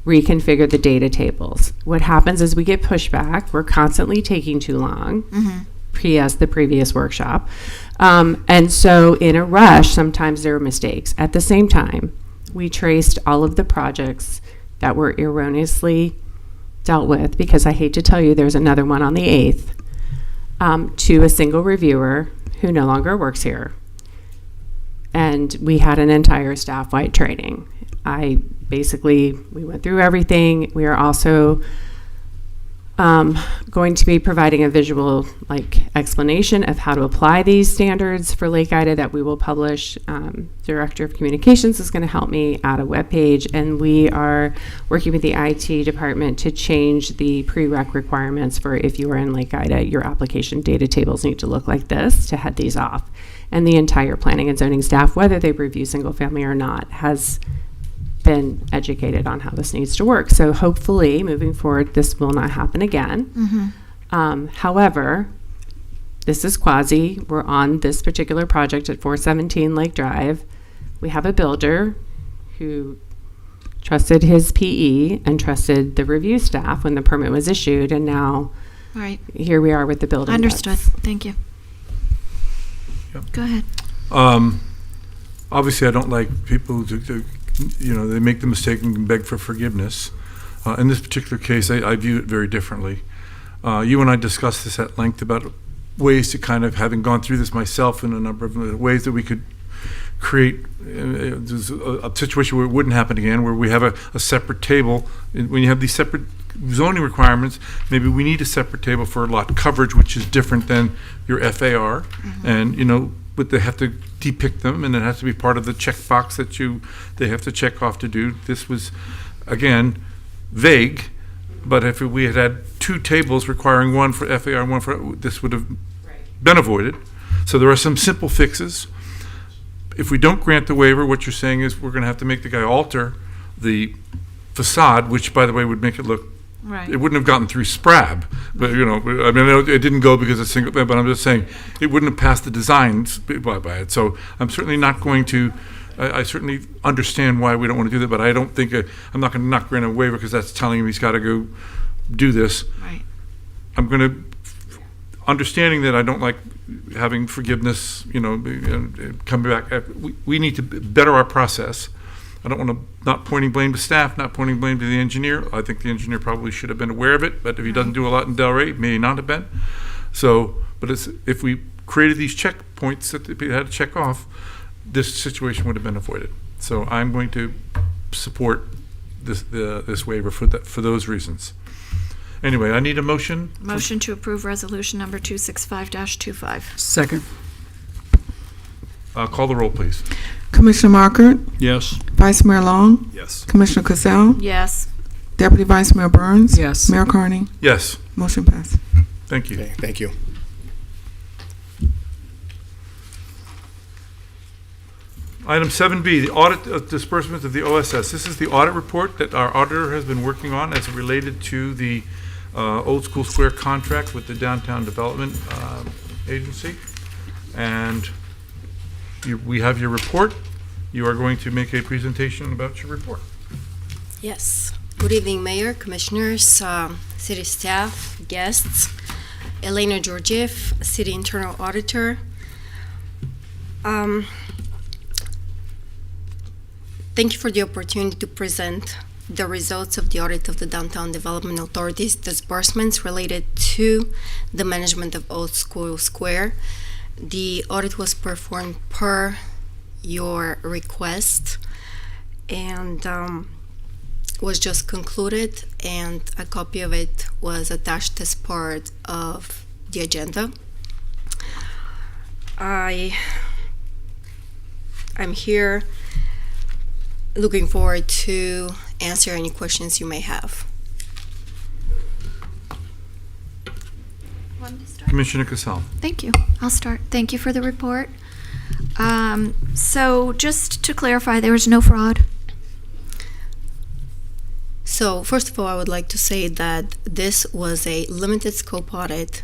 reconfigure the data tables. What happens is we get pushback. We're constantly taking too long. Mm-hmm. The previous workshop. And so in a rush, sometimes there are mistakes. At the same time, we traced all of the projects that were erroneously dealt with, because I hate to tell you there's another one on the 8th, to a single reviewer who no longer works here. And we had an entire staff-wide training. We went through everything. We are also going to be providing a visual explanation of how to apply these standards for Lake Ida that we will publish. Director of Communications is going to help me add a webpage, and we are working with the IT department to change the prereq requirements for if you are in Lake Ida, your application data tables need to look like this to head these off. And the entire planning and zoning staff, whether they review single family or not, has been educated on how this needs to work. So hopefully moving forward, this will not happen again. Mm-hmm. However, this is quasi. We're on this particular project at 417 Lake Drive. We have a builder who trusted his PE and trusted the review staff when the permit was issued, and now Right. here we are with the building. Understood. guts. Thank you. Yep. Go ahead. Obviously, I don't like people they make the mistake and beg for forgiveness. In this particular case, I view it very differently. You and I discussed this at length about ways to kind of, having gone through this myself in a number of ways that we could create a situation where it wouldn't happen again, where we have a separate table. When you have these separate zoning requirements, maybe we need a separate table for lot coverage, which is different than your FAR. Mm-hmm. And, but they have to depict them, and it has to be part of the checkbox that they have to check off to do. This was, again, vague, but if we had two tables requiring one for FAR and one for, this would have been avoided. So there are some simple fixes. If we don't grant the waiver, what you're saying is we're going to have to make the guy alter the facade, which, by the way, would make it look. Right. It wouldn't have gotten through SPRAB, but I mean, it didn't go because it's single. But I'm just saying it wouldn't have passed the designs by it. So I'm certainly not going to. I certainly understand why we don't want to do that, but I don't think I'm not going to not grant a waiver because that's telling him he's got to go do this. Right. I'm going to, understanding that I don't like having forgiveness, coming back. We need to better our process. I don't want to, not pointing blame to staff, not pointing blame to the engineer. I think the engineer probably should have been aware of it, but if he doesn't do a lot in Delray, may not have been. So, but if we created these checkpoints that they had to check off, this situation would have been avoided. So I'm going to support this waiver for those reasons. Anyway, I need a motion. Motion to approve resolution number 265-25. Second. Call the roll, please. Commissioner Markert, Yes. Vice Mayor Long, Yes. Commissioner Cassell, Yes. Deputy Vice Mayor Burns. Yes. Mayor Carney. Yes, Motion passed. thank you. Okay, thank you. Item 7B, the audit of disbursements of the OSS. This is the audit report that our auditor has been working on as related to the Old School Square contract with the Downtown Development Agency. And we have your report. You are going to make a presentation about your report. Yes. Good evening, Mayor, Commissioners, City staff, guests. Elena Georgiev, City Internal Auditor. Thank you for the opportunity to present the results of the audit of the Downtown Development Authority's disbursements related to the management of Old School Square. The audit was performed per your request and was just concluded, and a copy of it was attached as part of the agenda. I'm here looking forward to answer any questions you may have. Commissioner Cassell. Thank you. I'll start. Thank you for the report. So just to clarify, there was no fraud? So first of all, I would like to say that this was a limited scope audit,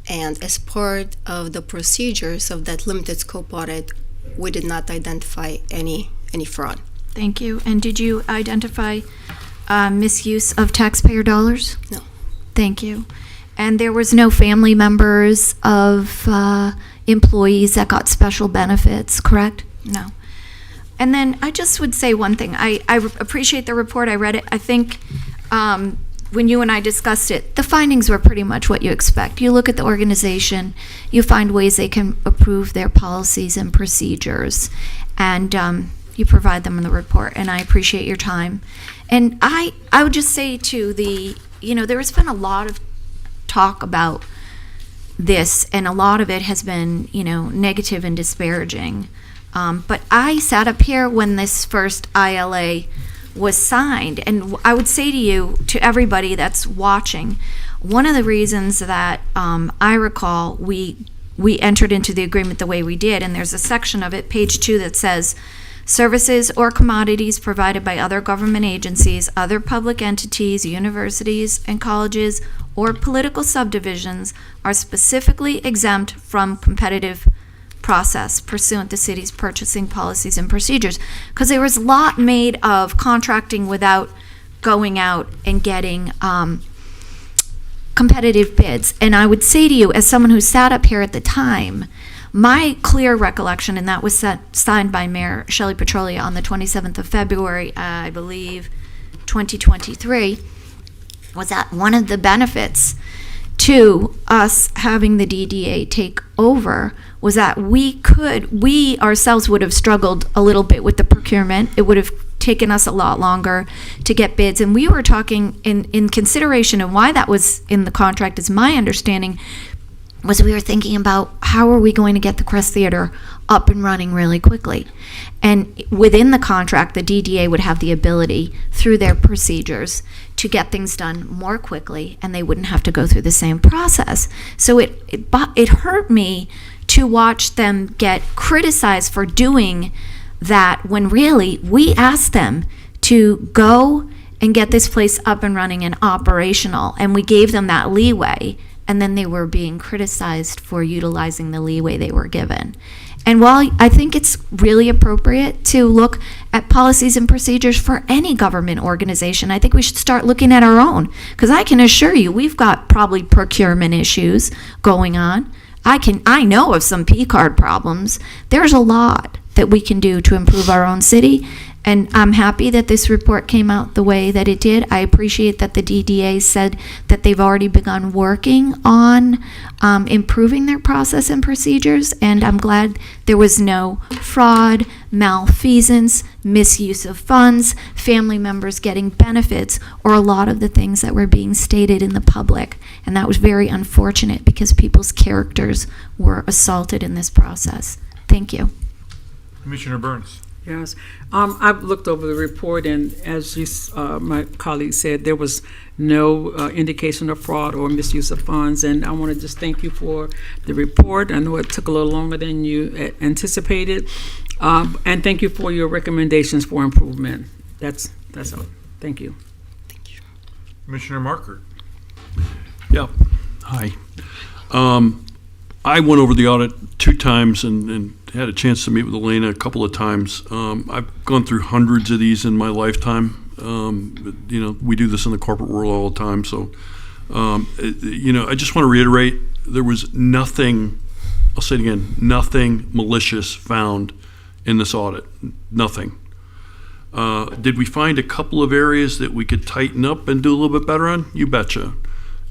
and as part of the procedures of that limited scope audit, we did not identify any fraud. Thank you. And did you identify misuse of taxpayer dollars? No. Thank you. And there was no family members of employees that got special benefits, correct? No. And then I just would say one thing. I appreciate the report. I read it. I think when you and I discussed it, the findings were pretty much what you expect. You look at the organization, you find ways they can improve their policies and procedures, and you provide them in the report, and I appreciate your time. And I would just say to there has been a lot of talk about this, and a lot of it has been, negative and disparaging. But I sat up here when this first ILA was signed, and I would say to you, to everybody that's watching, one of the reasons that I recall we entered into the agreement the way we did, and there's a section of it, page 2, that says, services or commodities provided by other government agencies, other public entities, universities and colleges, or political subdivisions are specifically exempt from competitive process pursuant to city's purchasing policies and procedures. Because there was a lot made of contracting without going out and getting competitive bids. And I would say to you, as someone who sat up here at the time, my clear recollection, and that was signed by Mayor Shelley Petrolia on the 27th of February, I believe, 2023, was that one of the benefits to us having the DDA take over was that we ourselves would have struggled a little bit with the procurement. It would have taken us a lot longer to get bids. And we were talking in consideration, and why that was in the contract is my understanding, was we were thinking about how are we going to get the Crest Theater up and running really quickly. And within the contract, the DDA would have the ability, through their procedures, to get things done more quickly, and they wouldn't have to go through the same process. So it hurt me to watch them get criticized for doing that when really we asked them to go and get this place up and running and operational, and we gave them that leeway. And then they were being criticized for utilizing the leeway they were given. And while I think it's really appropriate to look at policies and procedures for any government organization, I think we should start looking at our own. Because I can assure you, we've got probably procurement issues going on. I know of some P-card problems. There's a lot that we can do to improve our own city. And I'm happy that this report came out the way that it did. I appreciate that the DDA said that they've already begun working on improving their process and procedures, and I'm glad there was no fraud, malfeasance, misuse of funds, family members getting benefits, or a lot of the things that were being stated in the public. And that was very unfortunate because people's characters were assaulted in this process. Thank you. Commissioner Burns. Yes, I've looked over the report, and as my colleague said, there was no indication of fraud or misuse of funds. And I want to just thank you for the report. I know it took a little longer than you anticipated, and thank you for your recommendations for improvement. That's all. Thank you. Commissioner Markert. Yeah, hi. I went over the audit 2 times and had a chance to meet with Elena a couple of times. I've gone through hundreds of these in my lifetime. We do this in the corporate world all the time. So, I just want to reiterate, there was nothing, I'll say it again, nothing malicious found in this audit. Nothing. Did we find a couple of areas that we could tighten up and do a little bit better on? You betcha.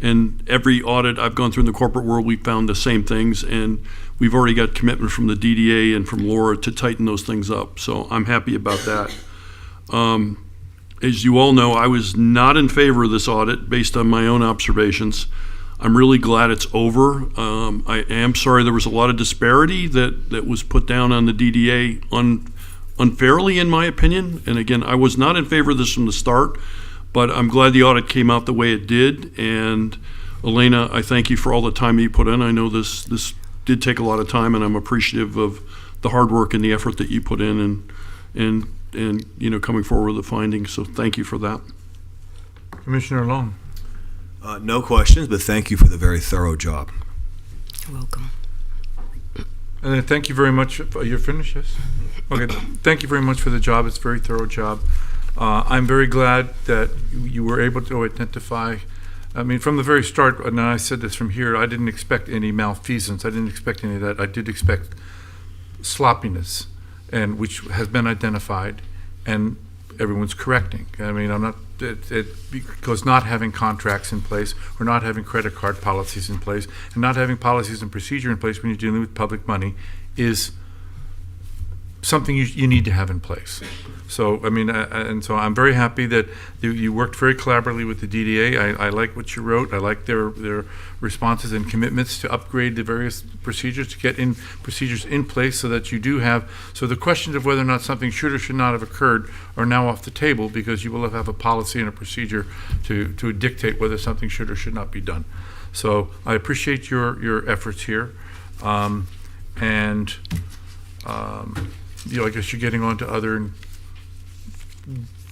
And every audit I've gone through in the corporate world, we found the same things, and we've already got commitment from the DDA and from Laura to tighten those things up. So I'm happy about that. As you all know, I was not in favor of this audit based on my own observations. I'm really glad it's over. I am sorry there was a lot of disparity that was put down on the DDA unfairly, in my opinion. And again, I was not in favor of this from the start. But I'm glad the audit came out the way it did. And Elena, I thank you for all the time that you put in. I know this did take a lot of time, and I'm appreciative of the hard work and the effort that you put in and coming forward with the findings. So thank you for that. Commissioner Long. No questions, but thank you for the very thorough job. You're welcome. And then thank you very much. You're finished, yes? Okay. Thank you very much for the job. It's a very thorough job. I'm very glad that you were able to identify, from the very start, and I said this from here, I didn't expect any malfeasance. I didn't expect any of that. I did expect sloppiness, and which has been identified, and everyone's correcting. Because not having contracts in place, or not having credit card policies in place, and not having policies and procedure in place when you're dealing with public money is something you need to have in place. So, and so I'm very happy that you worked very collaboratively with the DDA. I like what you wrote. I like their responses and commitments to upgrade the various procedures, to get procedures in place so that you do have, so the questions of whether or not something should or should not have occurred are now off the table, because you will have a policy and a procedure to dictate whether something should or should not be done. So I appreciate your efforts here. I guess you're getting on to other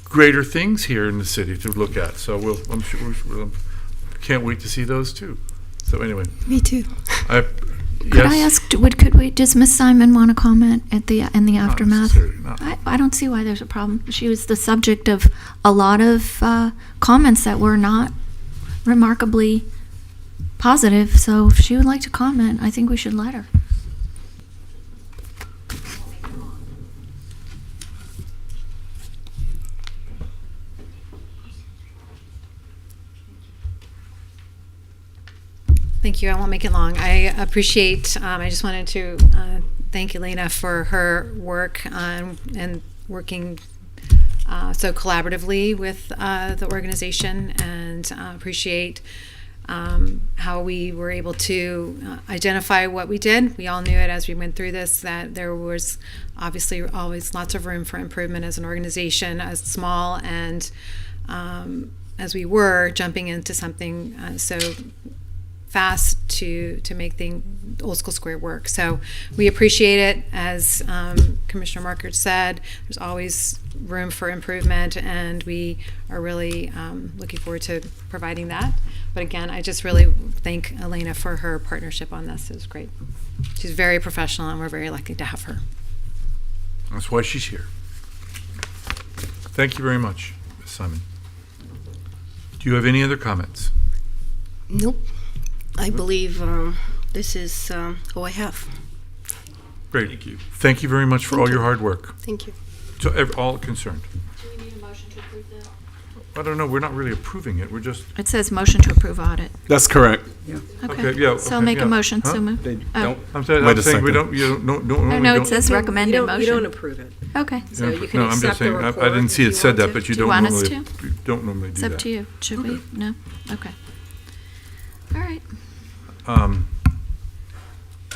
greater things here in the city to look at. So I'm sure we can't wait to see those too. So anyway. Me too. Could I ask, does Ms. Simon want to comment in the aftermath? No. I don't see why there's a problem. She was the subject of a lot of comments that were not remarkably positive. So if she would like to comment, I think we should let her. Thank you. I won't make it long. I appreciate, I just wanted to thank Elena for her work and working so collaboratively with the organization, and appreciate how we were able to identify what we did. We all knew it as we went through this, that there was obviously always lots of room for improvement as an organization, as small and as we were jumping into something so fast to make the Old School Square work. So we appreciate it. As Commissioner Markert said, there's always room for improvement, and we are really looking forward to providing that. But again, I just really thank Elena for her partnership on this. It was great. She's very professional, and we're very lucky to have her. That's why she's here. Thank you very much, Ms. Simon. Do you have any other comments? Nope. I believe this is all I have. Great. Thank you. Thank you very much for all your hard work. Thank you. To all concerned. Do we need a motion to approve that? I don't know, we're not really approving it, we're just, It says motion to approve audit. That's correct. Okay, yeah, So I'll okay, make yeah. a motion, Huh? so move. They Oh. don't, I'm saying, Wait I'm a saying we second. don't, you don't, Oh, normally no, it don't. says recommended You don't motion. approve it. Okay. So you can No, I'm just accept the saying, I report didn't see if it you said want that, to. but you Do you don't want us normally, you don't normally do It's that. up to you. Should we? No? Okay. All right.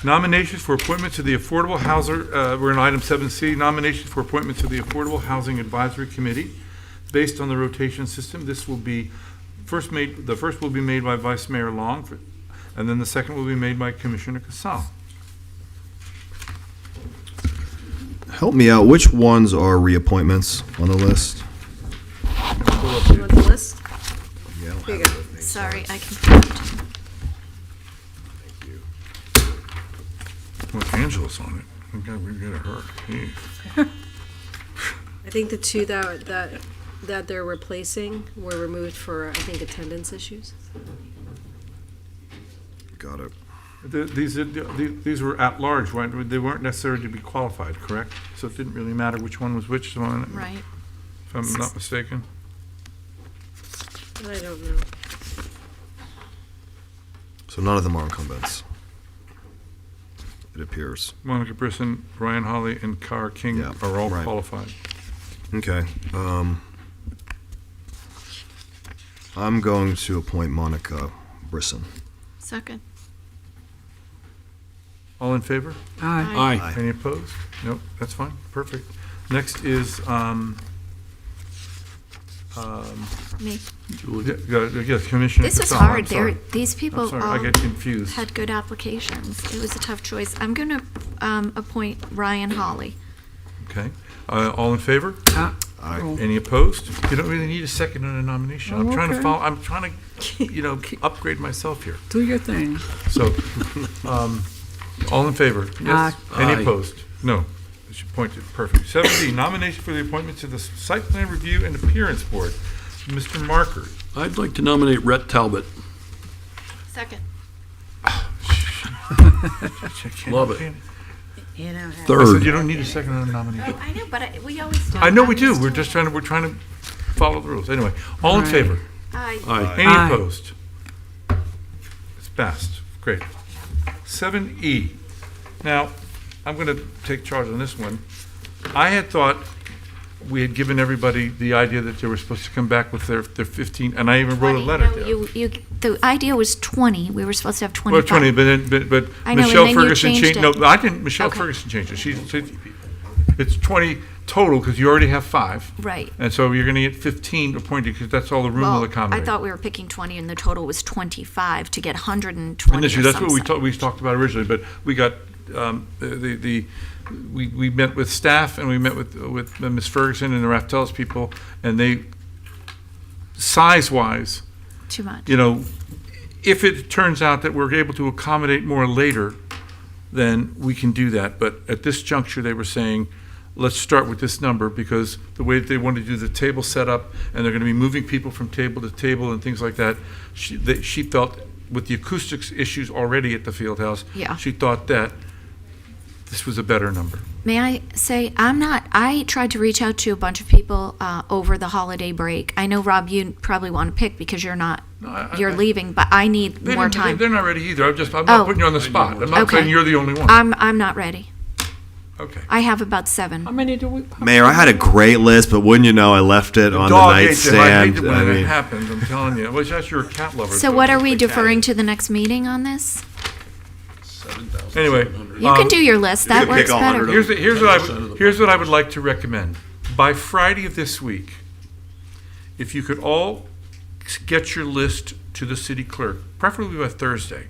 Nominations for appointment to the Affordable Housing, we're in item 7C, nominations for appointment to the Affordable Housing Advisory Committee. Based on the rotation system, this will be the first will be made by Vice Mayor Long, and then the second will be made by Commissioner Casal. Help me out. Which ones are reappointments on the list? You want the list? Yeah, I don't Here you have go. it with me. Sorry, I can. Well, Angela's on it. We gotta her. Hey. I think the two that they're replacing were removed for, I think, attendance issues. Got it. These were at large, right? They weren't necessarily to be qualified, correct? So it didn't really matter which one was which, Right. if I'm not mistaken. I don't know. So none of them are incumbents. It appears. Monica Brisson, Ryan Hawley, and Cara King Yeah, are all right. qualified. Okay. I'm going to appoint Monica Brisson. Second. All in favor? Aye. Aye. Any opposed? Nope, that's fine, perfect. Next is, Me. yes, Commissioner This was Casal, I'm hard. sorry. These people I'm sorry, I all get confused. had good applications. It was a tough choice. I'm going to appoint Ryan Hawley. Okay, all in favor? Aye. Any opposed? You don't really need a second on a nomination. I'm Oh, trying to okay. follow, I'm trying to, upgrade myself here. Do your thing. So, all in favor? Yes. Any Aye. opposed? No. It's appointed, perfect. 7D, nomination for the appointment to the Site Plan Review and Appearance Board. Mr. Marker. I'd like to nominate Rhett Talbot. Second. Love it. I said Third. you don't need a second on a nomination. I know, but we always do. I know we do. We're trying to follow the rules. Anyway, all in Right. favor? Aye. Aye. Any Aye. opposed? It's passed. Great. 7E. Now, I'm going to take charge on this one. I had thought we had given everybody the idea that they were supposed to come back with their 15, and I even wrote a 20. letter No, there. the idea was 20. We were supposed to have 25. Well, 20, but I know, and Michelle then you Ferguson changed changed, no, it. I didn't, Michelle Okay. Ferguson changed it. It's 20 total, because you already have 5. Right. And so you're going to get 15 appointed, because that's all the room will Well, accommodate. I thought we were picking 20 and the total was 25 to get 120 Initially, or that's what something. we talked about originally, but we got, we met with staff and we met with Ms. Ferguson and the Raftelis people, and they, size-wise, Too much. if it turns out that we're able to accommodate more later, then we can do that. But at this juncture, they were saying, let's start with this number, because the way that they want to do the table setup, and they're going to be moving people from table to table and things like that, she felt, with the acoustics issues already at the field house, Yeah. she thought that this was a better number. May I say, I tried to reach out to a bunch of people over the holiday break. I know, Rob, you probably want to pick because you're not, you're leaving, but I need more time. They're not ready either. I'm Oh. not putting you on the spot. I'm not Okay. saying you're the only one. I'm not ready. Okay. I have about 7. How many do we? Mayor, I had a great list, but wouldn't you know, I left it on the Dog hates it. I hate nightstand. it when it happens, I'm telling you. Well, that's your cat lover. So what are we deferring to the next meeting on this? Anyway. You can do your list. That can pick works all better. 100 Here's what I would like to recommend. By Friday of this week, if you could all get your list to the city clerk, preferably by Thursday,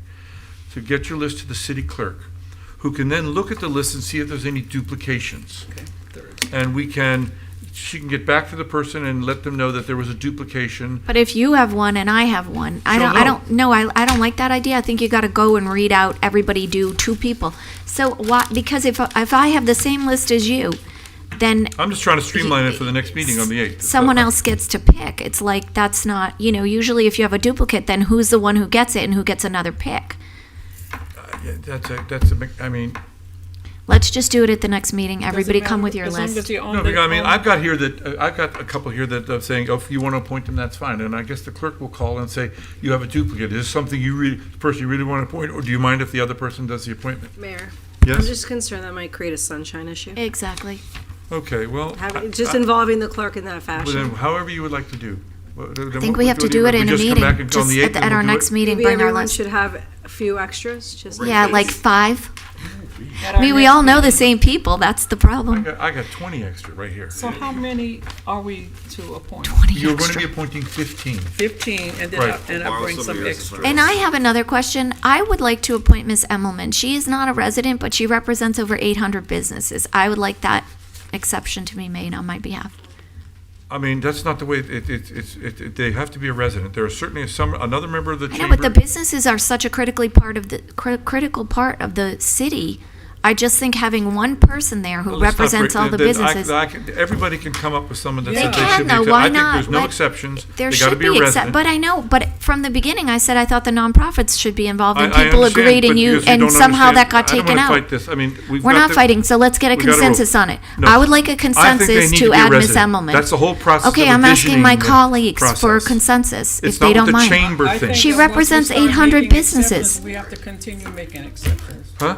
to get your list to the city clerk, who can then look at the list and see if there's any duplications. And she can get back to the person and let them know that there was a duplication. But if you have one and I have one, I She'll don't know. I don't like that idea. I think you got to go and read out everybody do 2 people. So why? Because if I have the same list as you, then I'm just trying to streamline it for the next meeting on the 8th. someone else gets to pick. It's like that's not, usually if you have a duplicate, then who's the one who gets it and who gets another pick? I mean, Let's just do it at the next meeting. Everybody Doesn't come matter with your as long as list. you're on No, the- because I mean, on- I've got here that, I've got a couple here that are saying, oh, if you want to appoint them, that's fine. And I guess the clerk will call and say, you have a duplicate. Is this something you really, person you really want to appoint, or do you mind if the other person does the appointment? Mayor, Yes? I'm just concerned that might create a sunshine issue. Exactly. Okay, well. Just involving the clerk in that Well, fashion. then, however you would like to do. I think we have to do it in a meeting, just at our next meeting, Maybe bring our everyone list. should have a few extras, just. Yeah, like 5. At I our mean, we next all know the meeting. same people, that's the problem. I got 20 extra right here. So how many are we to appoint? 20 You're going to extra. be appointing 15. 15, and then Right. I bring some extra. And I have another question. I would like to appoint Ms. Emmelman. She is not a resident, but she represents over 800 businesses. I would like that exception to be made on my behalf. I mean, that's not the way, they have to be a resident. There are certainly another member of the I know, chamber. but the businesses are such a critical part of the city. I just think having one person there who Well, it's not represents great. all the Then businesses. Everybody can come up with someone that They says they can, should be. though. accepted. Why I think not? there's no Let- exceptions. There They gotta should be a be, resident. but I know, but from the beginning, I said I thought the nonprofits should be involved, and I people understand, agreed, but and because and don't somehow understand- that got taken I don't out. want to fight this. I mean, We're not fighting, so let's get a we gotta consensus roll. on it. No. I would like a I think they consensus need to be a add Ms. resident. Emmelman. That's the whole process of Okay, the I'm asking my visioning colleagues for process. consensus, It's if they not don't what the mind. chamber I think thinks. She that once we represents start 800 making exceptions, businesses. We have to continue making exceptions. Huh?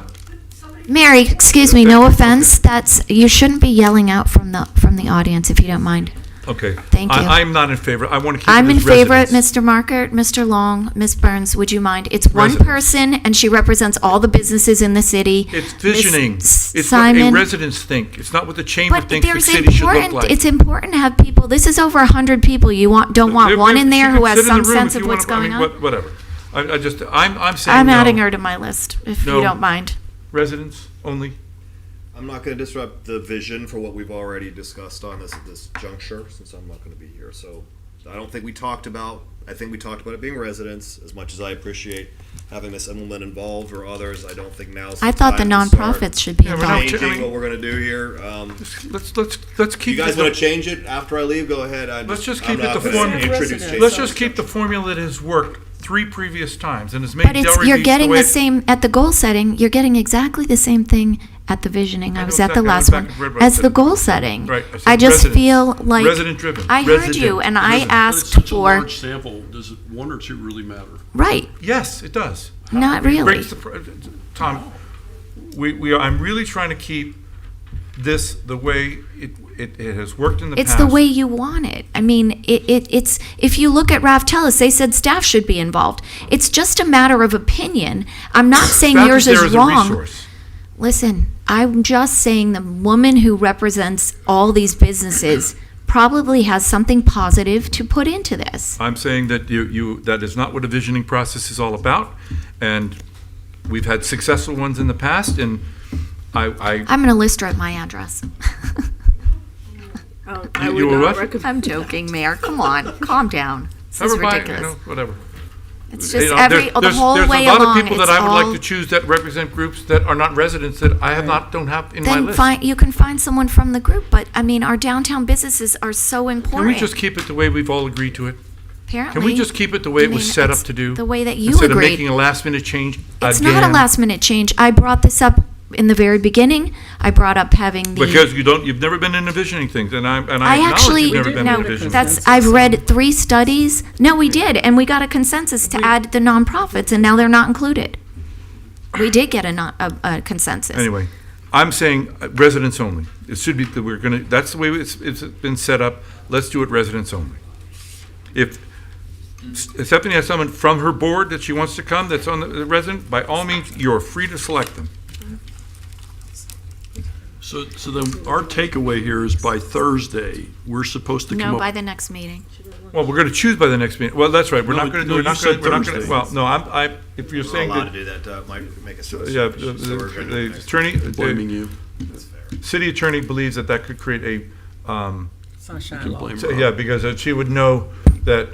Mary, excuse me, no offense, you shouldn't be yelling out from the audience, if you don't mind. Okay. Thank you. I'm not in favor. I want to keep I'm it in as favor, residents. Mr. Markert, Mr. Long, Ms. Burns, would you mind? It's one Residents. person, and she represents all the businesses in the city. It's Ms. visioning. It's what Simon. a residents think. It's not what the chamber But thinks the there's city should look important, like. it's important to have people, this is over 100 people, you don't want one in there who has some sense of what's going on? Whatever. I'm saying I'm no. adding her to my list, if you No. don't mind. Residents only. I'm not going to disrupt the vision for what we've already discussed on this juncture, since I'm not going to be here. So I don't think we talked about. I think we talked about it being residents. As much as I appreciate having Ms. Emmelman involved or others, I don't think now's. I thought the time to start nonprofits should be Yeah, we're not involved. changing what we're going to do here. Let's keep. You guys the- want to change it after I leave? Go ahead. Let's just I'm keep it not the gonna formula. introduce changes. Let's just keep the formula that has worked 3 previous times and has made But it's, Delray you're Beach getting way the it- same, at the goal setting, you're getting exactly the same thing at the visioning. I know was at the exactly- I last was one. back and read what I As the said. goal setting. Right, I said I just residents. feel like. Resident-driven. I heard Resident. you, and I But it's asked such a for, large sample. Does it 1 or 2 really matter? right, Yes, it does. not It really. breaks the Tom, I'm really trying to keep this the way it has worked in the past. It's the way you want it. I mean, it's, if you look at Raftellus, they said staff should be involved. It's just a matter of opinion. I'm not saying Staff yours there is as a wrong. resource. Listen, I'm just saying the woman who represents all these businesses probably has something positive to put into this. I'm saying that that is not what a visioning process is all about, and we've had successful ones in the past, and I'm going to list her at my address. I You would were not what? recommend. I'm joking, Mayor. come on, calm down. This is Everybody, ridiculous. whatever. It's just the whole way There's a lot along, of people that it's I would all. like to choose that represent groups that are not residents that I don't have in my Then list. you can find someone from the group, but I mean, our downtown businesses are so Can important. we just keep it the way we've all agreed to it? Apparently. Can we just keep it the way I it was mean, set up it's to do? the way that you Instead agreed. of making a last minute change It's again? not a last minute change. I brought this up in the very beginning. I brought up having the. Because you've never been in envisioning things, and I I acknowledge actually, you've never been in no, envisioning. I've read 3 studies. No, we did, and we got a consensus to add the nonprofits, and now they're not included. We did get a consensus. Anyway, I'm saying residents only. It should be, that that's the way it's been set up. Let's do it residents only. If Stephanie has someone from her board that she wants to come that's on the resident, by all means, you're free to select them. So then our takeaway here is by Thursday, we're supposed to come No, up. by the next meeting. Well, we're going to choose by the next meeting. Well, that's right. We're No, not going to no, do, you said Thursday. well, no, if you're We're saying allowed to that, do that. Might make a sense. yeah, So we're gonna do the it next attorney, Blaming you. city attorney believes that could create Sunshine Can law. blame So, Rob. yeah, because she would know that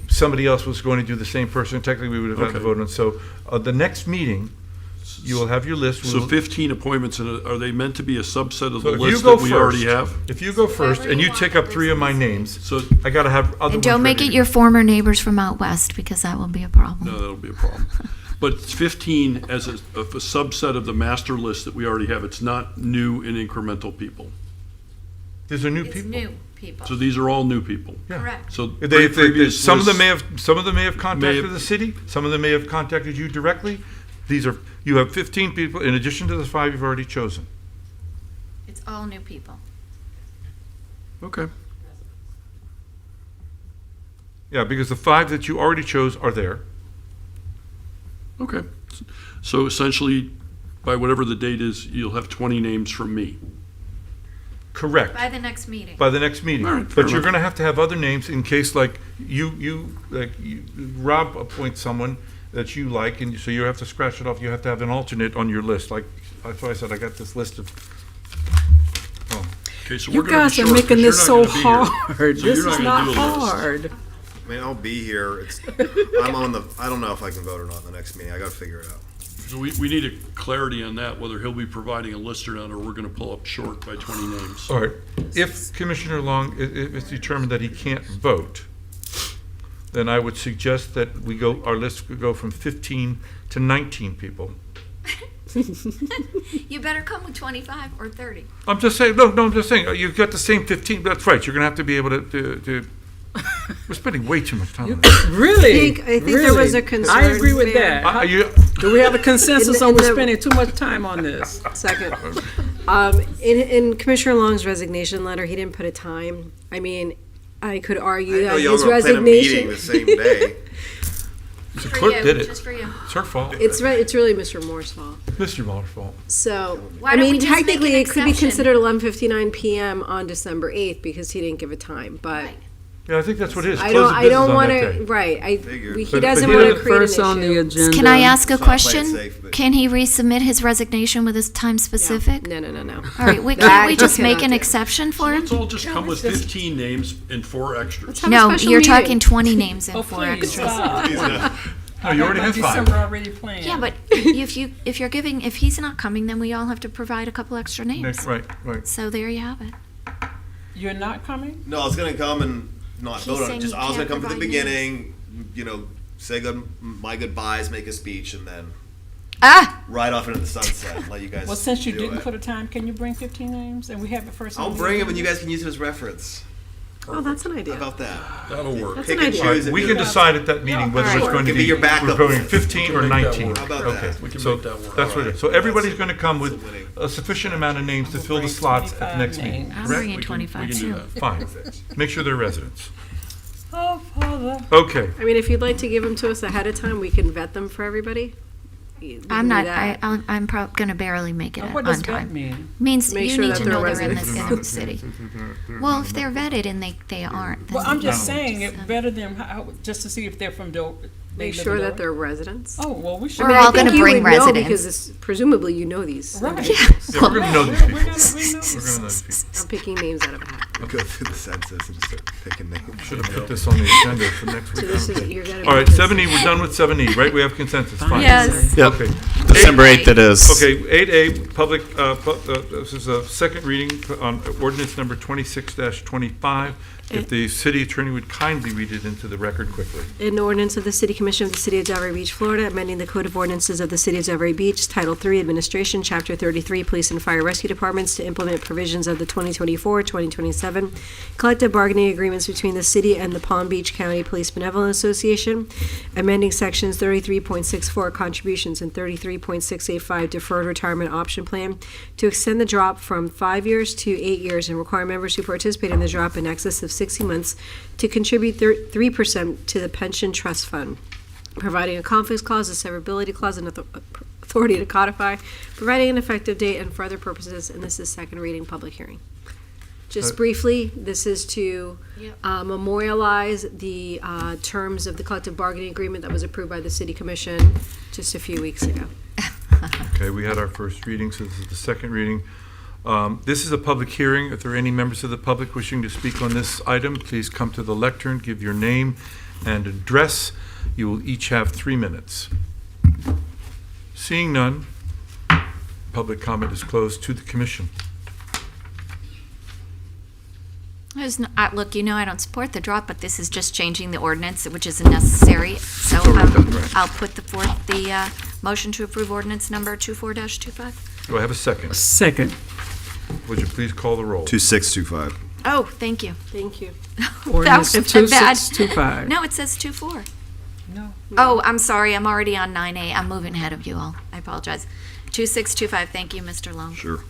somebody else was going to do the same person. Technically, we would have had to Okay. vote on. So the next meeting, you will have your list. So 15 appointments, and are they meant to be a subset of So the if you list go that we first, already have? if you go first and you take up 3 of my names, So, I got to have other And ones don't make ready it to your go. former neighbors from out west, because that will be a problem. no, that'll be a problem. But it's 15 as a subset of the master list that we already have. It's not new and incremental people. These are new It's people. new people. So these are all new people. Yeah. Correct. So Some of them may lists- have, some of them may have contacted have- the city, some of them may have contacted you directly. You have 15 people in addition to the 5 you've already chosen. It's all new people. Okay. Yeah, because the 5 that you already chose are there. Okay. So essentially, by whatever the date is, you'll have 20 names from me. Correct. By the next meeting. By the next meeting. All right, fair But you're enough. gonna have to have other names in case like Rob appoints someone that you like, and so you have to scratch it off. You have to have an alternate on your list. Like, that's why I said I got this list of, oh, Okay, so You we're gonna be guys are short, 'cause making you're this not so gonna be here. hard. So This you're is not not gonna do a list. hard. I mean, I'll be here. I don't know if I can vote or not in the next meeting. I gotta figure it out. So we need a clarity on that, whether he'll be providing a list or not, or we're gonna pull up short by 20 names. all right. If Commissioner Long, if it's determined that he can't vote, then I would suggest that our list could go from 15 to 19 people. You better come with 25 or 30. I'm just saying, no, I'm just saying, you've got the same 15, that's right, you're gonna have to be able to we're spending way too much time on this. Really? I think there was a concern. I agree with Mayor. that. You- Do we have a consensus In on the- spending too much time on this? Second. In Commissioner Long's resignation letter, he didn't put a time. I mean, I could argue that his resignation. The same day. The clerk did it. Just for you. It's her fault. It's really Mr. Moore's fault. Mr. Muller's fault. So, Why I don't we mean, just make technically, an it could be exception? considered 11:59 p.m. on December 8th because he didn't give a time. But Right. Yeah, I think that's what it is. I Close don't. of I business don't on want that to. day. Right. Figured. He But doesn't he want did to it create First an on the issue. agenda. Can I ask a Let's not play it question? safe, but- Can he resubmit his resignation with his time specific? No. All right, That can't we you just make cannot an do. exception for him? Let's all just come with 15 names and 4 extras. have a No, special you're meeting. talking 20 names and Oh, 4 please, extras. stop. No, you already have 5. December already planned. Yeah, but if he's not coming, then we all have to provide a couple extra names. Right. So there you have it. You're not coming? No, I was gonna come and not He's vote on it. saying Just he I was gonna can't come for the provide beginning, say my goodbyes, make a speech, and then Ah! ride off into the sunset and let you guys. Well, since you do didn't it. put a time, can you bring 15 names? And we have it first on I'll the bring him, and you agenda? guys can use it as reference. Oh, that's an idea. How about that? That'll work. That's Pick an and idea. All choose. right, if we you- can decide at that meeting whether it's Alright. going to It can be be, your backup. we're voting 15 or We can make that 19. work. How about Okay, that? We can so make that work. that's what it is. So everybody's going to come with winning. a sufficient amount of names to fill the bring slots at the 25 next meeting, names. I'm correct? bringing We 25 can do too. that. Fine. Make sure they're residents. Oh, Father. Okay. I mean, if you'd like to give them to us ahead of time, we can vet them for everybody. We can I'm do not. that. I'm gonna barely make it What on does that time. mean? Means Make you sure need that to they're know they're in residents. the city. Well, if they're vetted and they aren't. Well, then I'm just no. saying it better than, just to see if they're from Dover. Make sure that they're residents. Oh, well, we should. We're I all think gonna you bring would know residents. because presumably you know these. Right. Yeah, we're going to know these people. We're gonna We're going to know these people. I'm picking names out of a hat. I'll go through the census and start picking names. Should have put this on the agenda for next So week. this is, Okay. you're gonna. All right, be- 7E, we're done with 7E, right? We have consensus, fine. Yes. Yep. Okay. December 8th it is. Okay, 8A, public, this is a second reading on ordinance number 26-25. If the city attorney would kindly read it into the record quickly. An ordinance of the City Commission of the City of Delray Beach, Florida, amending the Code of Ordinances of the City of Delray Beach, Title III, Administration, Chapter 33, Police and Fire Rescue Departments to implement provisions of the 2024-2027 collective bargaining agreements between the city and the Palm Beach County Police Benevolent Association, amending sections 33.64 contributions and 33.685 deferred retirement option plan to extend the drop from 5 years to 8 years and require members who participate in the drop in excess of 60 months to contribute 3% to the pension trust fund, providing a conflicts clause, a severability clause, and authority to codify, providing an effective date and for other purposes, and this is second reading, public hearing. Just briefly, this is to memorialize the terms of the collective bargaining agreement that was approved by the City Commission just a few weeks ago. Okay, we had our first reading, so this is the second reading. This is a public hearing. If there are any members of the public wishing to speak on this item, please come to the lectern, give your name and address. You will each have 3 minutes. Seeing none, public comment is closed to the commission. Look, you know I don't support the drop, but this is just changing the ordinance, which is necessary. So I'll put the motion to approve ordinance number 24-25. Do I have a second? Second. Would you please call the roll? 2625. Oh, thank you. Thank you. Ordinance That was bad. 2625. No, it says 24. No. Oh, I'm sorry. I'm already on 9A. I'm moving ahead of you all. I apologize. 2625. Thank you, Mr. Long. Sure.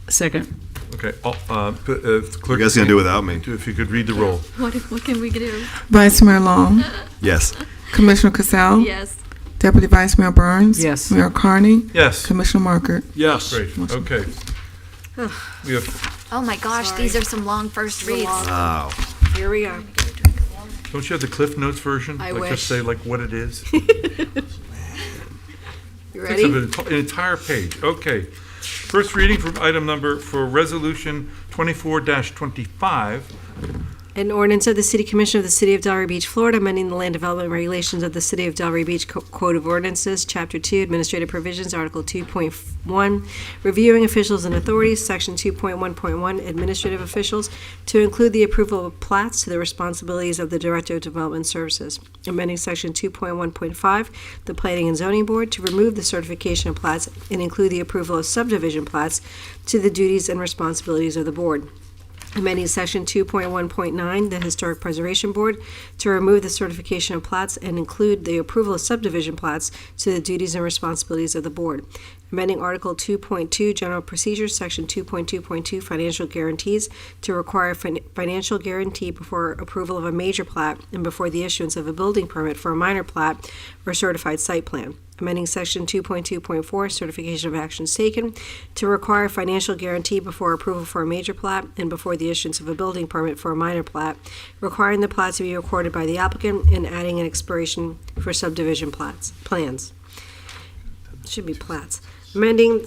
Second. Okay, clerk. You guys gonna do without me? If you could read the roll. What can we do? Vice Mayor Long, Yes. Commissioner Cassell, Yes. Deputy Vice Mayor Burns. Yes. Mayor Carney, Yes. Commissioner Margaret. Yes. Great, okay. We have, Oh my gosh, these are some long first reads. Wow. Here we are. don't you have the Cliff Notes version? I Like wish. just say like what it is? You Takes ready? up an entire page. Okay. First reading for resolution 24-25. An ordinance of the City Commission of the City of Delray Beach, Florida, amending the land development regulations of the City of Delray Beach Code of Ordinances, Chapter 2, Administrative Provisions, Article 2.1, Reviewing Officials and Authorities, Section 2.1.1, Administrative Officials, to include the approval of plats to the responsibilities of the Director of Development Services. Amending Section 2.1.5, the Planning and Zoning Board, to remove the certification of plats and include the approval of subdivision plats to the duties and responsibilities of the board. Amending Section 2.1.9, the Historic Preservation Board, to remove the certification of plats and include the approval of subdivision plats to the duties and responsibilities of the board. Amending Article 2.2, General Procedures, Section 2.2.2, Financial Guarantees, to require financial guarantee before approval of a major plat and before the issuance of a building permit for a minor plat or certified site plan. Amending Section 2.2.4, Certification of Actions Taken, to require financial guarantee before approval for a major plat and before the issuance of a building permit for a minor plat, requiring the plat to be recorded by the applicant and adding an expiration for subdivision plans. Should be plats. Amending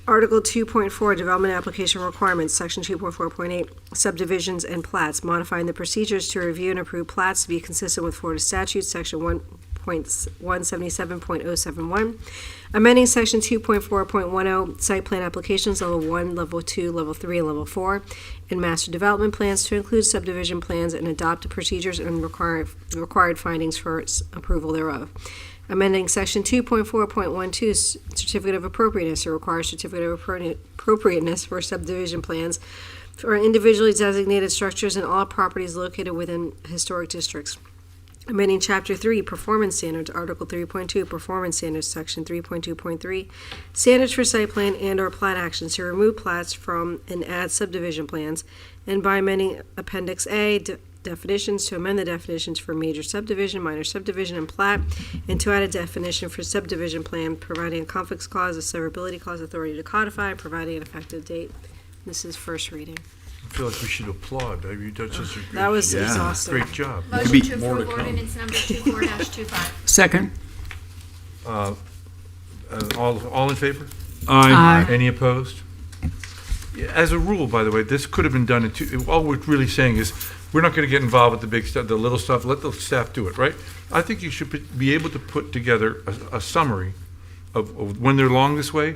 Article 2.4, Development Application Requirements, Section 2.4.8, Subdivisions and Plats, modifying the procedures to review and approve plats to be consistent with Florida statutes, Section 1.177.071. Amending Section 2.4.10, Site Plan Applications, Level 1, Level 2, Level 3, and Level 4, and Master Development Plans to include subdivision plans and adopt the procedures and required findings for its approval thereof. Amending Section 2.4.12, Certificate of Appropriateness, to require Certificate of Appropriateness for subdivision plans for individually designated structures and all properties located within historic districts. Amending Chapter 3, Performance Standards, Article 3.2, Performance Standards, Section 3.2.3, Standards for Site Plan and/or Plat Actions, to remove plats from and add subdivision plans, and by amending Appendix A, definitions, to amend the definitions for major subdivision, minor subdivision, and plat, and to add a definition for subdivision plan, providing a conflicts clause, a severability clause, authority to codify, and providing an effective date. This is first reading. I feel like we should applaud. I mean, that's just a great, That was exhausting. great job. Motion to approve ordinance number 24-25. Second. All in favor? Aye. Any opposed? Yeah, as a rule, by the way, this could have been done in two. All we're really saying is, we're not going to get involved with the big stuff, the little stuff. Let the staff do it, right? I think you should be able to put together a summary of when they're long this way,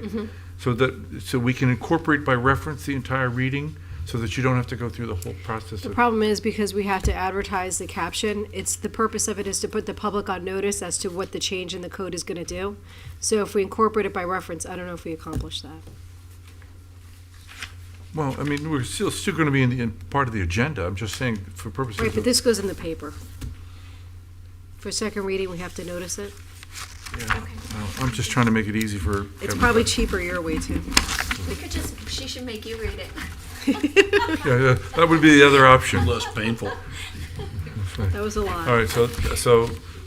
so we can incorporate by reference the entire reading, so that you don't have to go through the whole process. The problem is, because we have to advertise the caption, the purpose of it is to put the public on notice as to what the change in the code is gonna do. So if we incorporate it by reference, I don't know if we accomplish that. Well, I mean, we're still going to be in part of the agenda. I'm just saying for purposes Right, of. but this goes in the paper. For second reading, we have to notice it. Yeah, well, I'm just trying to make it easy for. It's probably cheaper your way too. She should make you read it. Yeah, that would be the other option. Less painful. That was a lot. All right, so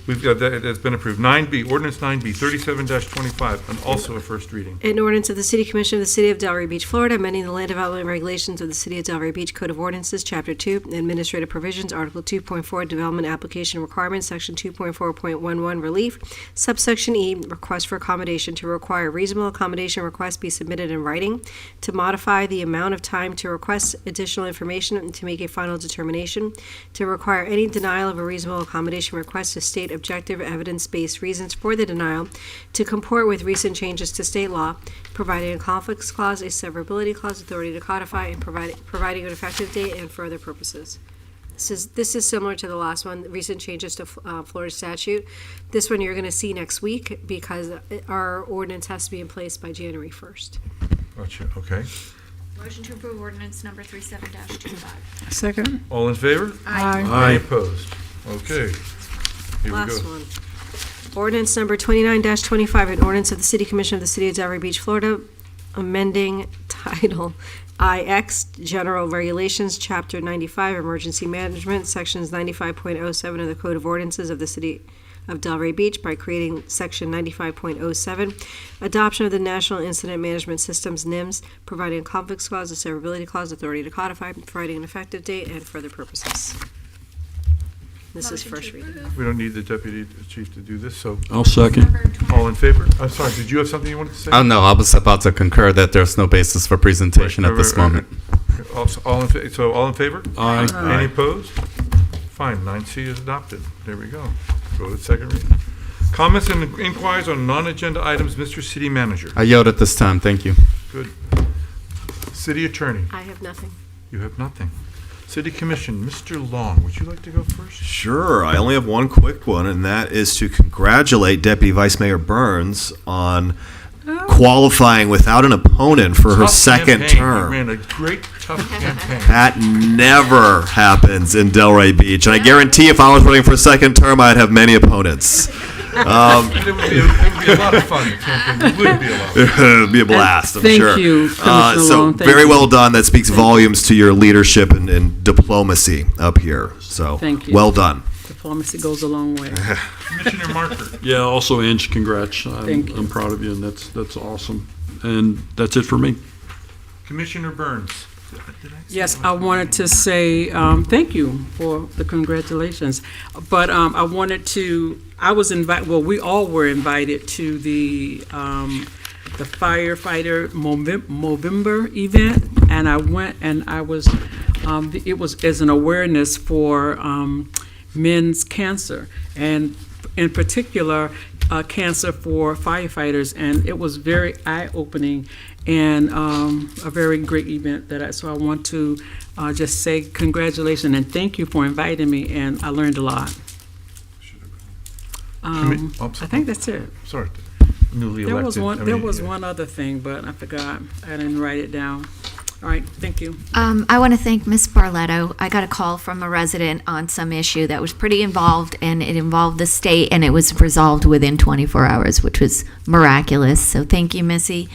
we've got that, it's been approved. 9B, ordinance 9B, 37-25, and also a first reading. An ordinance of the City Commission of the City of Delray Beach, Florida, amending the land development regulations of the City of Delray Beach Code of Ordinances, Chapter 2, Administrative Provisions, Article 2.4, Development Application Requirements, Section 2.4.11, Relief, Subsection E, Request for Accommodation, to require reasonable accommodation requests be submitted in writing, to modify the amount of time to request additional information and to make a final determination, to require any denial of a reasonable accommodation request to state provide objective, evidence-based reasons for the denial to comport with recent changes to state law, providing a conflicts clause, a severability clause, authority to codify, and providing an effective date and for other purposes. This is similar to the last one, recent changes to Florida statute. This one you're going to see next week because our ordinance has to be in place by January 1st. Gotcha, okay. Motion to approve ordinance number 37-25. Second. All in favor? Aye. Any opposed? Okay. Here we Last go. one. Ordinance number 29-25, an ordinance of the City Commission of the City of Delray Beach, Florida, amending Title IX, General Regulations, Chapter 95, Emergency Management, Sections 95.07 of the Code of Ordinances of the City of Delray Beach by creating Section 95.07, adoption of the National Incident Management Systems, NIMS, providing a conflicts clause, a severability clause, authority to codify, providing an effective date, and further purposes. This is first reading. We don't need the deputy chief to do this, so I'll second. all in favor? I'm sorry, did you have something you wanted to say? Oh, no, I was about to concur that there's no basis for presentation at this moment. All in favor? Aye. Any opposed? Fine, 9C is adopted. There we go. Go to the second reading. Comments and inquiries on non-agenda items, Mr. City Manager. I yield at this time. Thank you. Good. City Attorney, I have nothing. you have nothing. City Commission, Mr. Long, would you like to go first? Sure. I only have one quick one, and that is to congratulate Deputy Vice Mayor Burns on qualifying without an opponent for her Tough second campaign. You term. ran a great, tough campaign. That never happens in Delray Beach, and I guarantee if I was running for a second term, I'd have many opponents. It would be a lot of fun, the campaign. It would be a lot of fun. It would be a blast, I'm Thank sure. you, Commissioner So Long. Thank very you. well done. That speaks volumes to your leadership and diplomacy up here. So Thank you. well done. Diplomacy goes a long way. Commissioner Marker. Yeah, also Ange, congrats. Thank you. I'm proud of you, and that's awesome. And that's it for me. Commissioner Burns. Did I say Yes, that? I wanted to say thank you for the congratulations. But I wanted to, I was invited, well, we all were invited to the firefighter Movember event. And I went and I was, it was as an awareness for men's cancer. And in particular, cancer for firefighters. And it was very eye-opening and a very great event so I want to just say congratulations and thank you for inviting me, and I learned a lot. I think that's it. Sorry. Newly There elected. was one other thing, but I forgot. I didn't write it down. All right, thank you. I want to thank Ms. Barletto. I got a call from a resident on some issue that was pretty involved, and it involved the state, and it was resolved within 24 hours, which was miraculous. So thank you, Missy.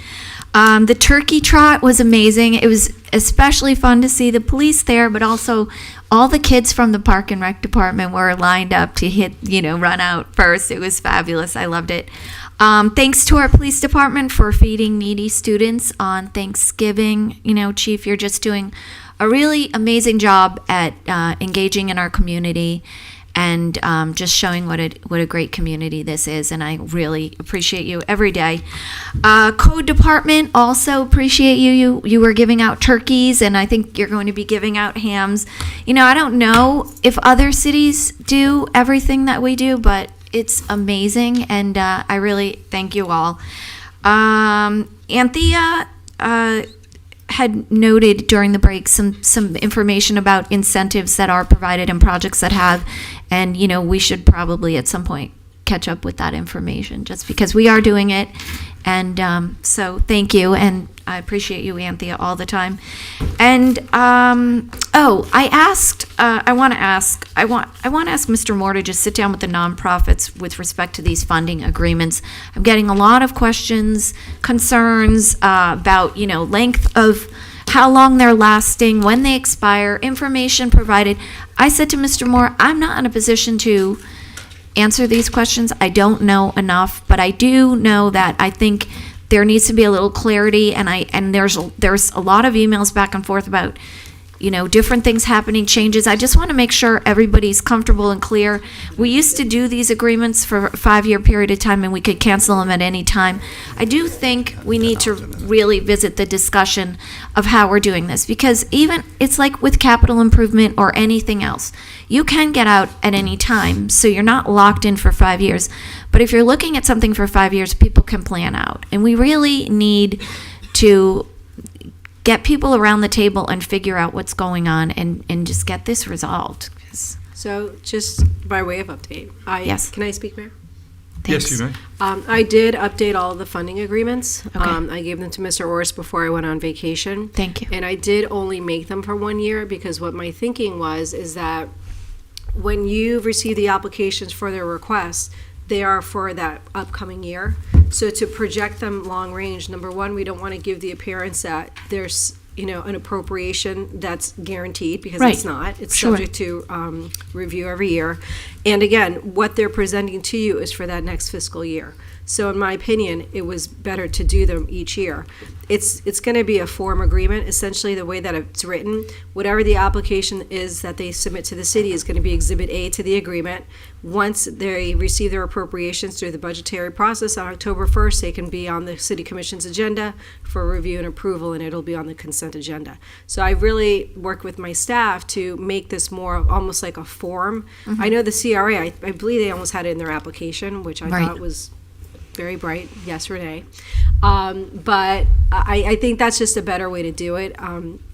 The turkey trot was amazing. It was especially fun to see the police there, but also all the kids from the Park and Rec department were lined up to run out first. It was fabulous. I loved it. Thanks to our police department for feeding needy students on Thanksgiving. Chief, you're just doing a really amazing job at engaging in our community and just showing what a great community this is, and I really appreciate you every day. Code department also appreciate you. You were giving out turkeys, and I think you're going to be giving out hams. I don't know if other cities do everything that we do, but it's amazing, and I really thank you all. Anthea had noted during the break some information about incentives that are provided and projects that have, and we should probably at some point catch up with that information just because we are doing it. And so thank you, and I appreciate you, Anthea, all the time. And I want to ask Mr. Moore to just sit down with the nonprofits with respect to these funding agreements. I'm getting a lot of questions, concerns about length of how long they're lasting, when they expire, information provided. I said to Mr. Moore, I'm not in a position to answer these questions. I don't know enough, but I do know that I think there needs to be a little clarity, and there's a lot of emails back and forth about different things happening, changes. I just want to make sure everybody's comfortable and clear. We used to do these agreements for a 5-year period of time, and we could cancel them at any time. I do think we need to really visit the discussion of how we're doing this, because even, it's like with capital improvement or anything else. You can get out at any time, so you're not locked in for 5 years. But if you're looking at something for 5 years, people can plan out. And we really need to get people around the table and figure out what's going on and just get this resolved. 'Cause- So just by way of update, Yes. Can I speak, Mayor? Yes, you may. I did update all of the funding agreements. Okay. I gave them to Mr. Orris before I went on vacation. Thank you. And I did only make them for 1 year, because what my thinking was is that when you receive the applications for their requests, they are for that upcoming year. So to project them long range, number one, we don't want to give the appearance that there's, an appropriation that's guaranteed, because Right. it's not. It's Sure. subject to review every year. And again, what they're presenting to you is for that next fiscal year. So in my opinion, it was better to do them each year. It's going to be a form agreement, essentially the way that it's written. Whatever the application is that they submit to the city is going to be Exhibit A to the agreement. Once they receive their appropriations through the budgetary process on October 1st, they can be on the City Commission's agenda for review and approval, and it'll be on the consent agenda. So I really worked with my staff to make this more almost like a form. I know the CRA, I believe they almost had it in their application, which I Right. thought was very bright. Yes, Renee. But I think that's just a better way to do it.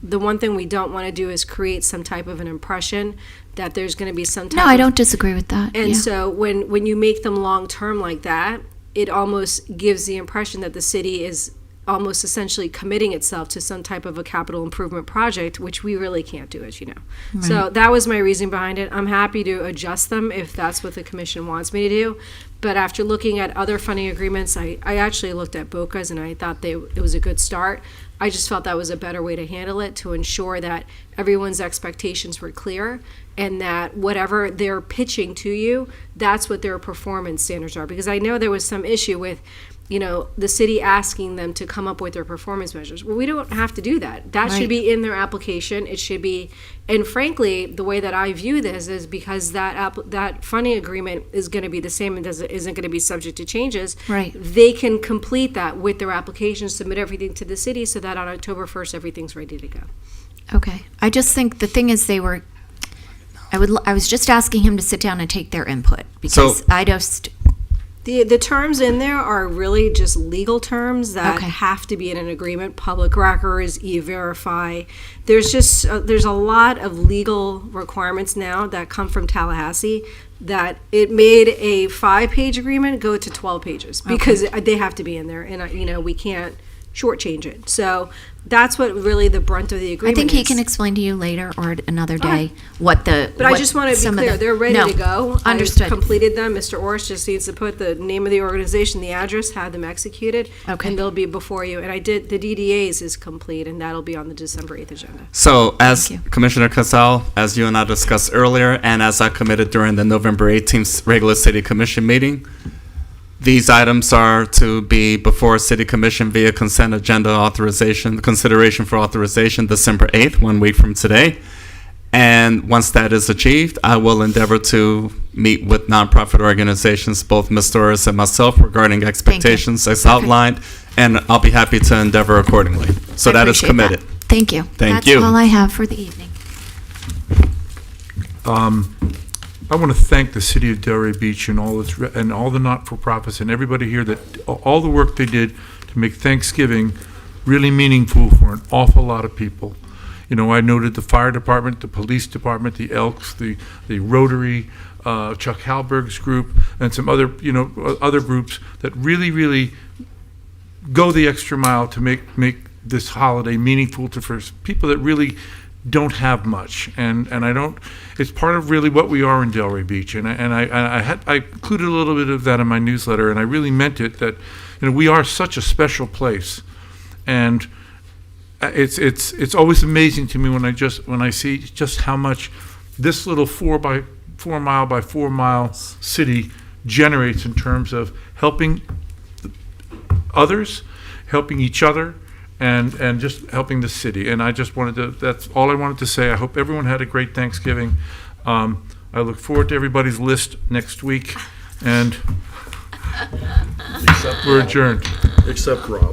The one thing we don't want to do is create some type of an impression that there's going to be some type No, of... I don't disagree with that. And yeah. so when you make them long-term like that, it almost gives the impression that the city is almost essentially committing itself to some type of a capital improvement project, which we really can't do, as you know. So that was my reason behind it. I'm happy to adjust them if that's what the commission wants me to do. But after looking at other funding agreements, I actually looked at BOCA's, and I thought it was a good start. I just felt that was a better way to handle it, to ensure that everyone's expectations were clear, and that whatever they're pitching to you, that's what their performance standards are. Because I know there was some issue with, the city asking them to come up with their performance measures. Well, we don't have to do that. That Right. should be in their application. It should be, and frankly, the way that I view this is because that funding agreement is going to be the same and isn't going to be subject to changes. Right. They can complete that with their application, submit everything to the city, so that on October 1st, everything's ready to go. Okay. I just think the thing is I was just asking him to sit down and take their input, because So- I just, The terms in there are really just legal terms that Okay. have to be in an agreement. Public records, e-verify. There's a lot of legal requirements now that come from Tallahassee that it made a 5-page agreement go to 12 pages because they have to be in there, and we can't shortchange it. So that's what really the brunt of the I agreement think he is. can explain to you later or at another All right. day what the. But I what just want to be some of clear, the- they're ready No, to go. Understood. I've completed them. Mr. Orris just needs to put the name of the organization, the address, have them executed. Okay. And they'll be before you. And the DDAs is complete, and that'll be on the December 8th agenda. So, as Thank you. Commissioner Casal, as you and I discussed earlier, and as I committed during the November 18th regular City Commission meeting, these items are to be before City Commission via consent agenda authorization, consideration for authorization December 8th, 1 week from today. And once that is achieved, I will endeavor to meet with nonprofit organizations, both Ms. Doris and myself, regarding expectations as outlined, and I'll be happy to endeavor accordingly. So I that is appreciate committed. that. Thank you. Thank you. That's all I have for the evening. I want to thank the city of Delray Beach and all the not-for-profits and everybody here that all the work they did to make Thanksgiving really meaningful for an awful lot of people. I noted the fire department, the police department, the Elks, the Rotary, Chuck Halberg's group, and some other other groups that really go the extra mile to make this holiday meaningful for people that really don't have much, and I don't. It's part of really what we are in Delray Beach, and I included a little bit of that in my newsletter, and I really meant it that we are such a special place, and it's always amazing to me when I see just how much this little 4 mile by 4 mile city generates in terms of helping others, helping each other, and just helping the city. And I just wanted to, that's all I wanted to say. I hope everyone had a great Thanksgiving. I look forward to everybody's list next week, and we're adjourned. Except Rob.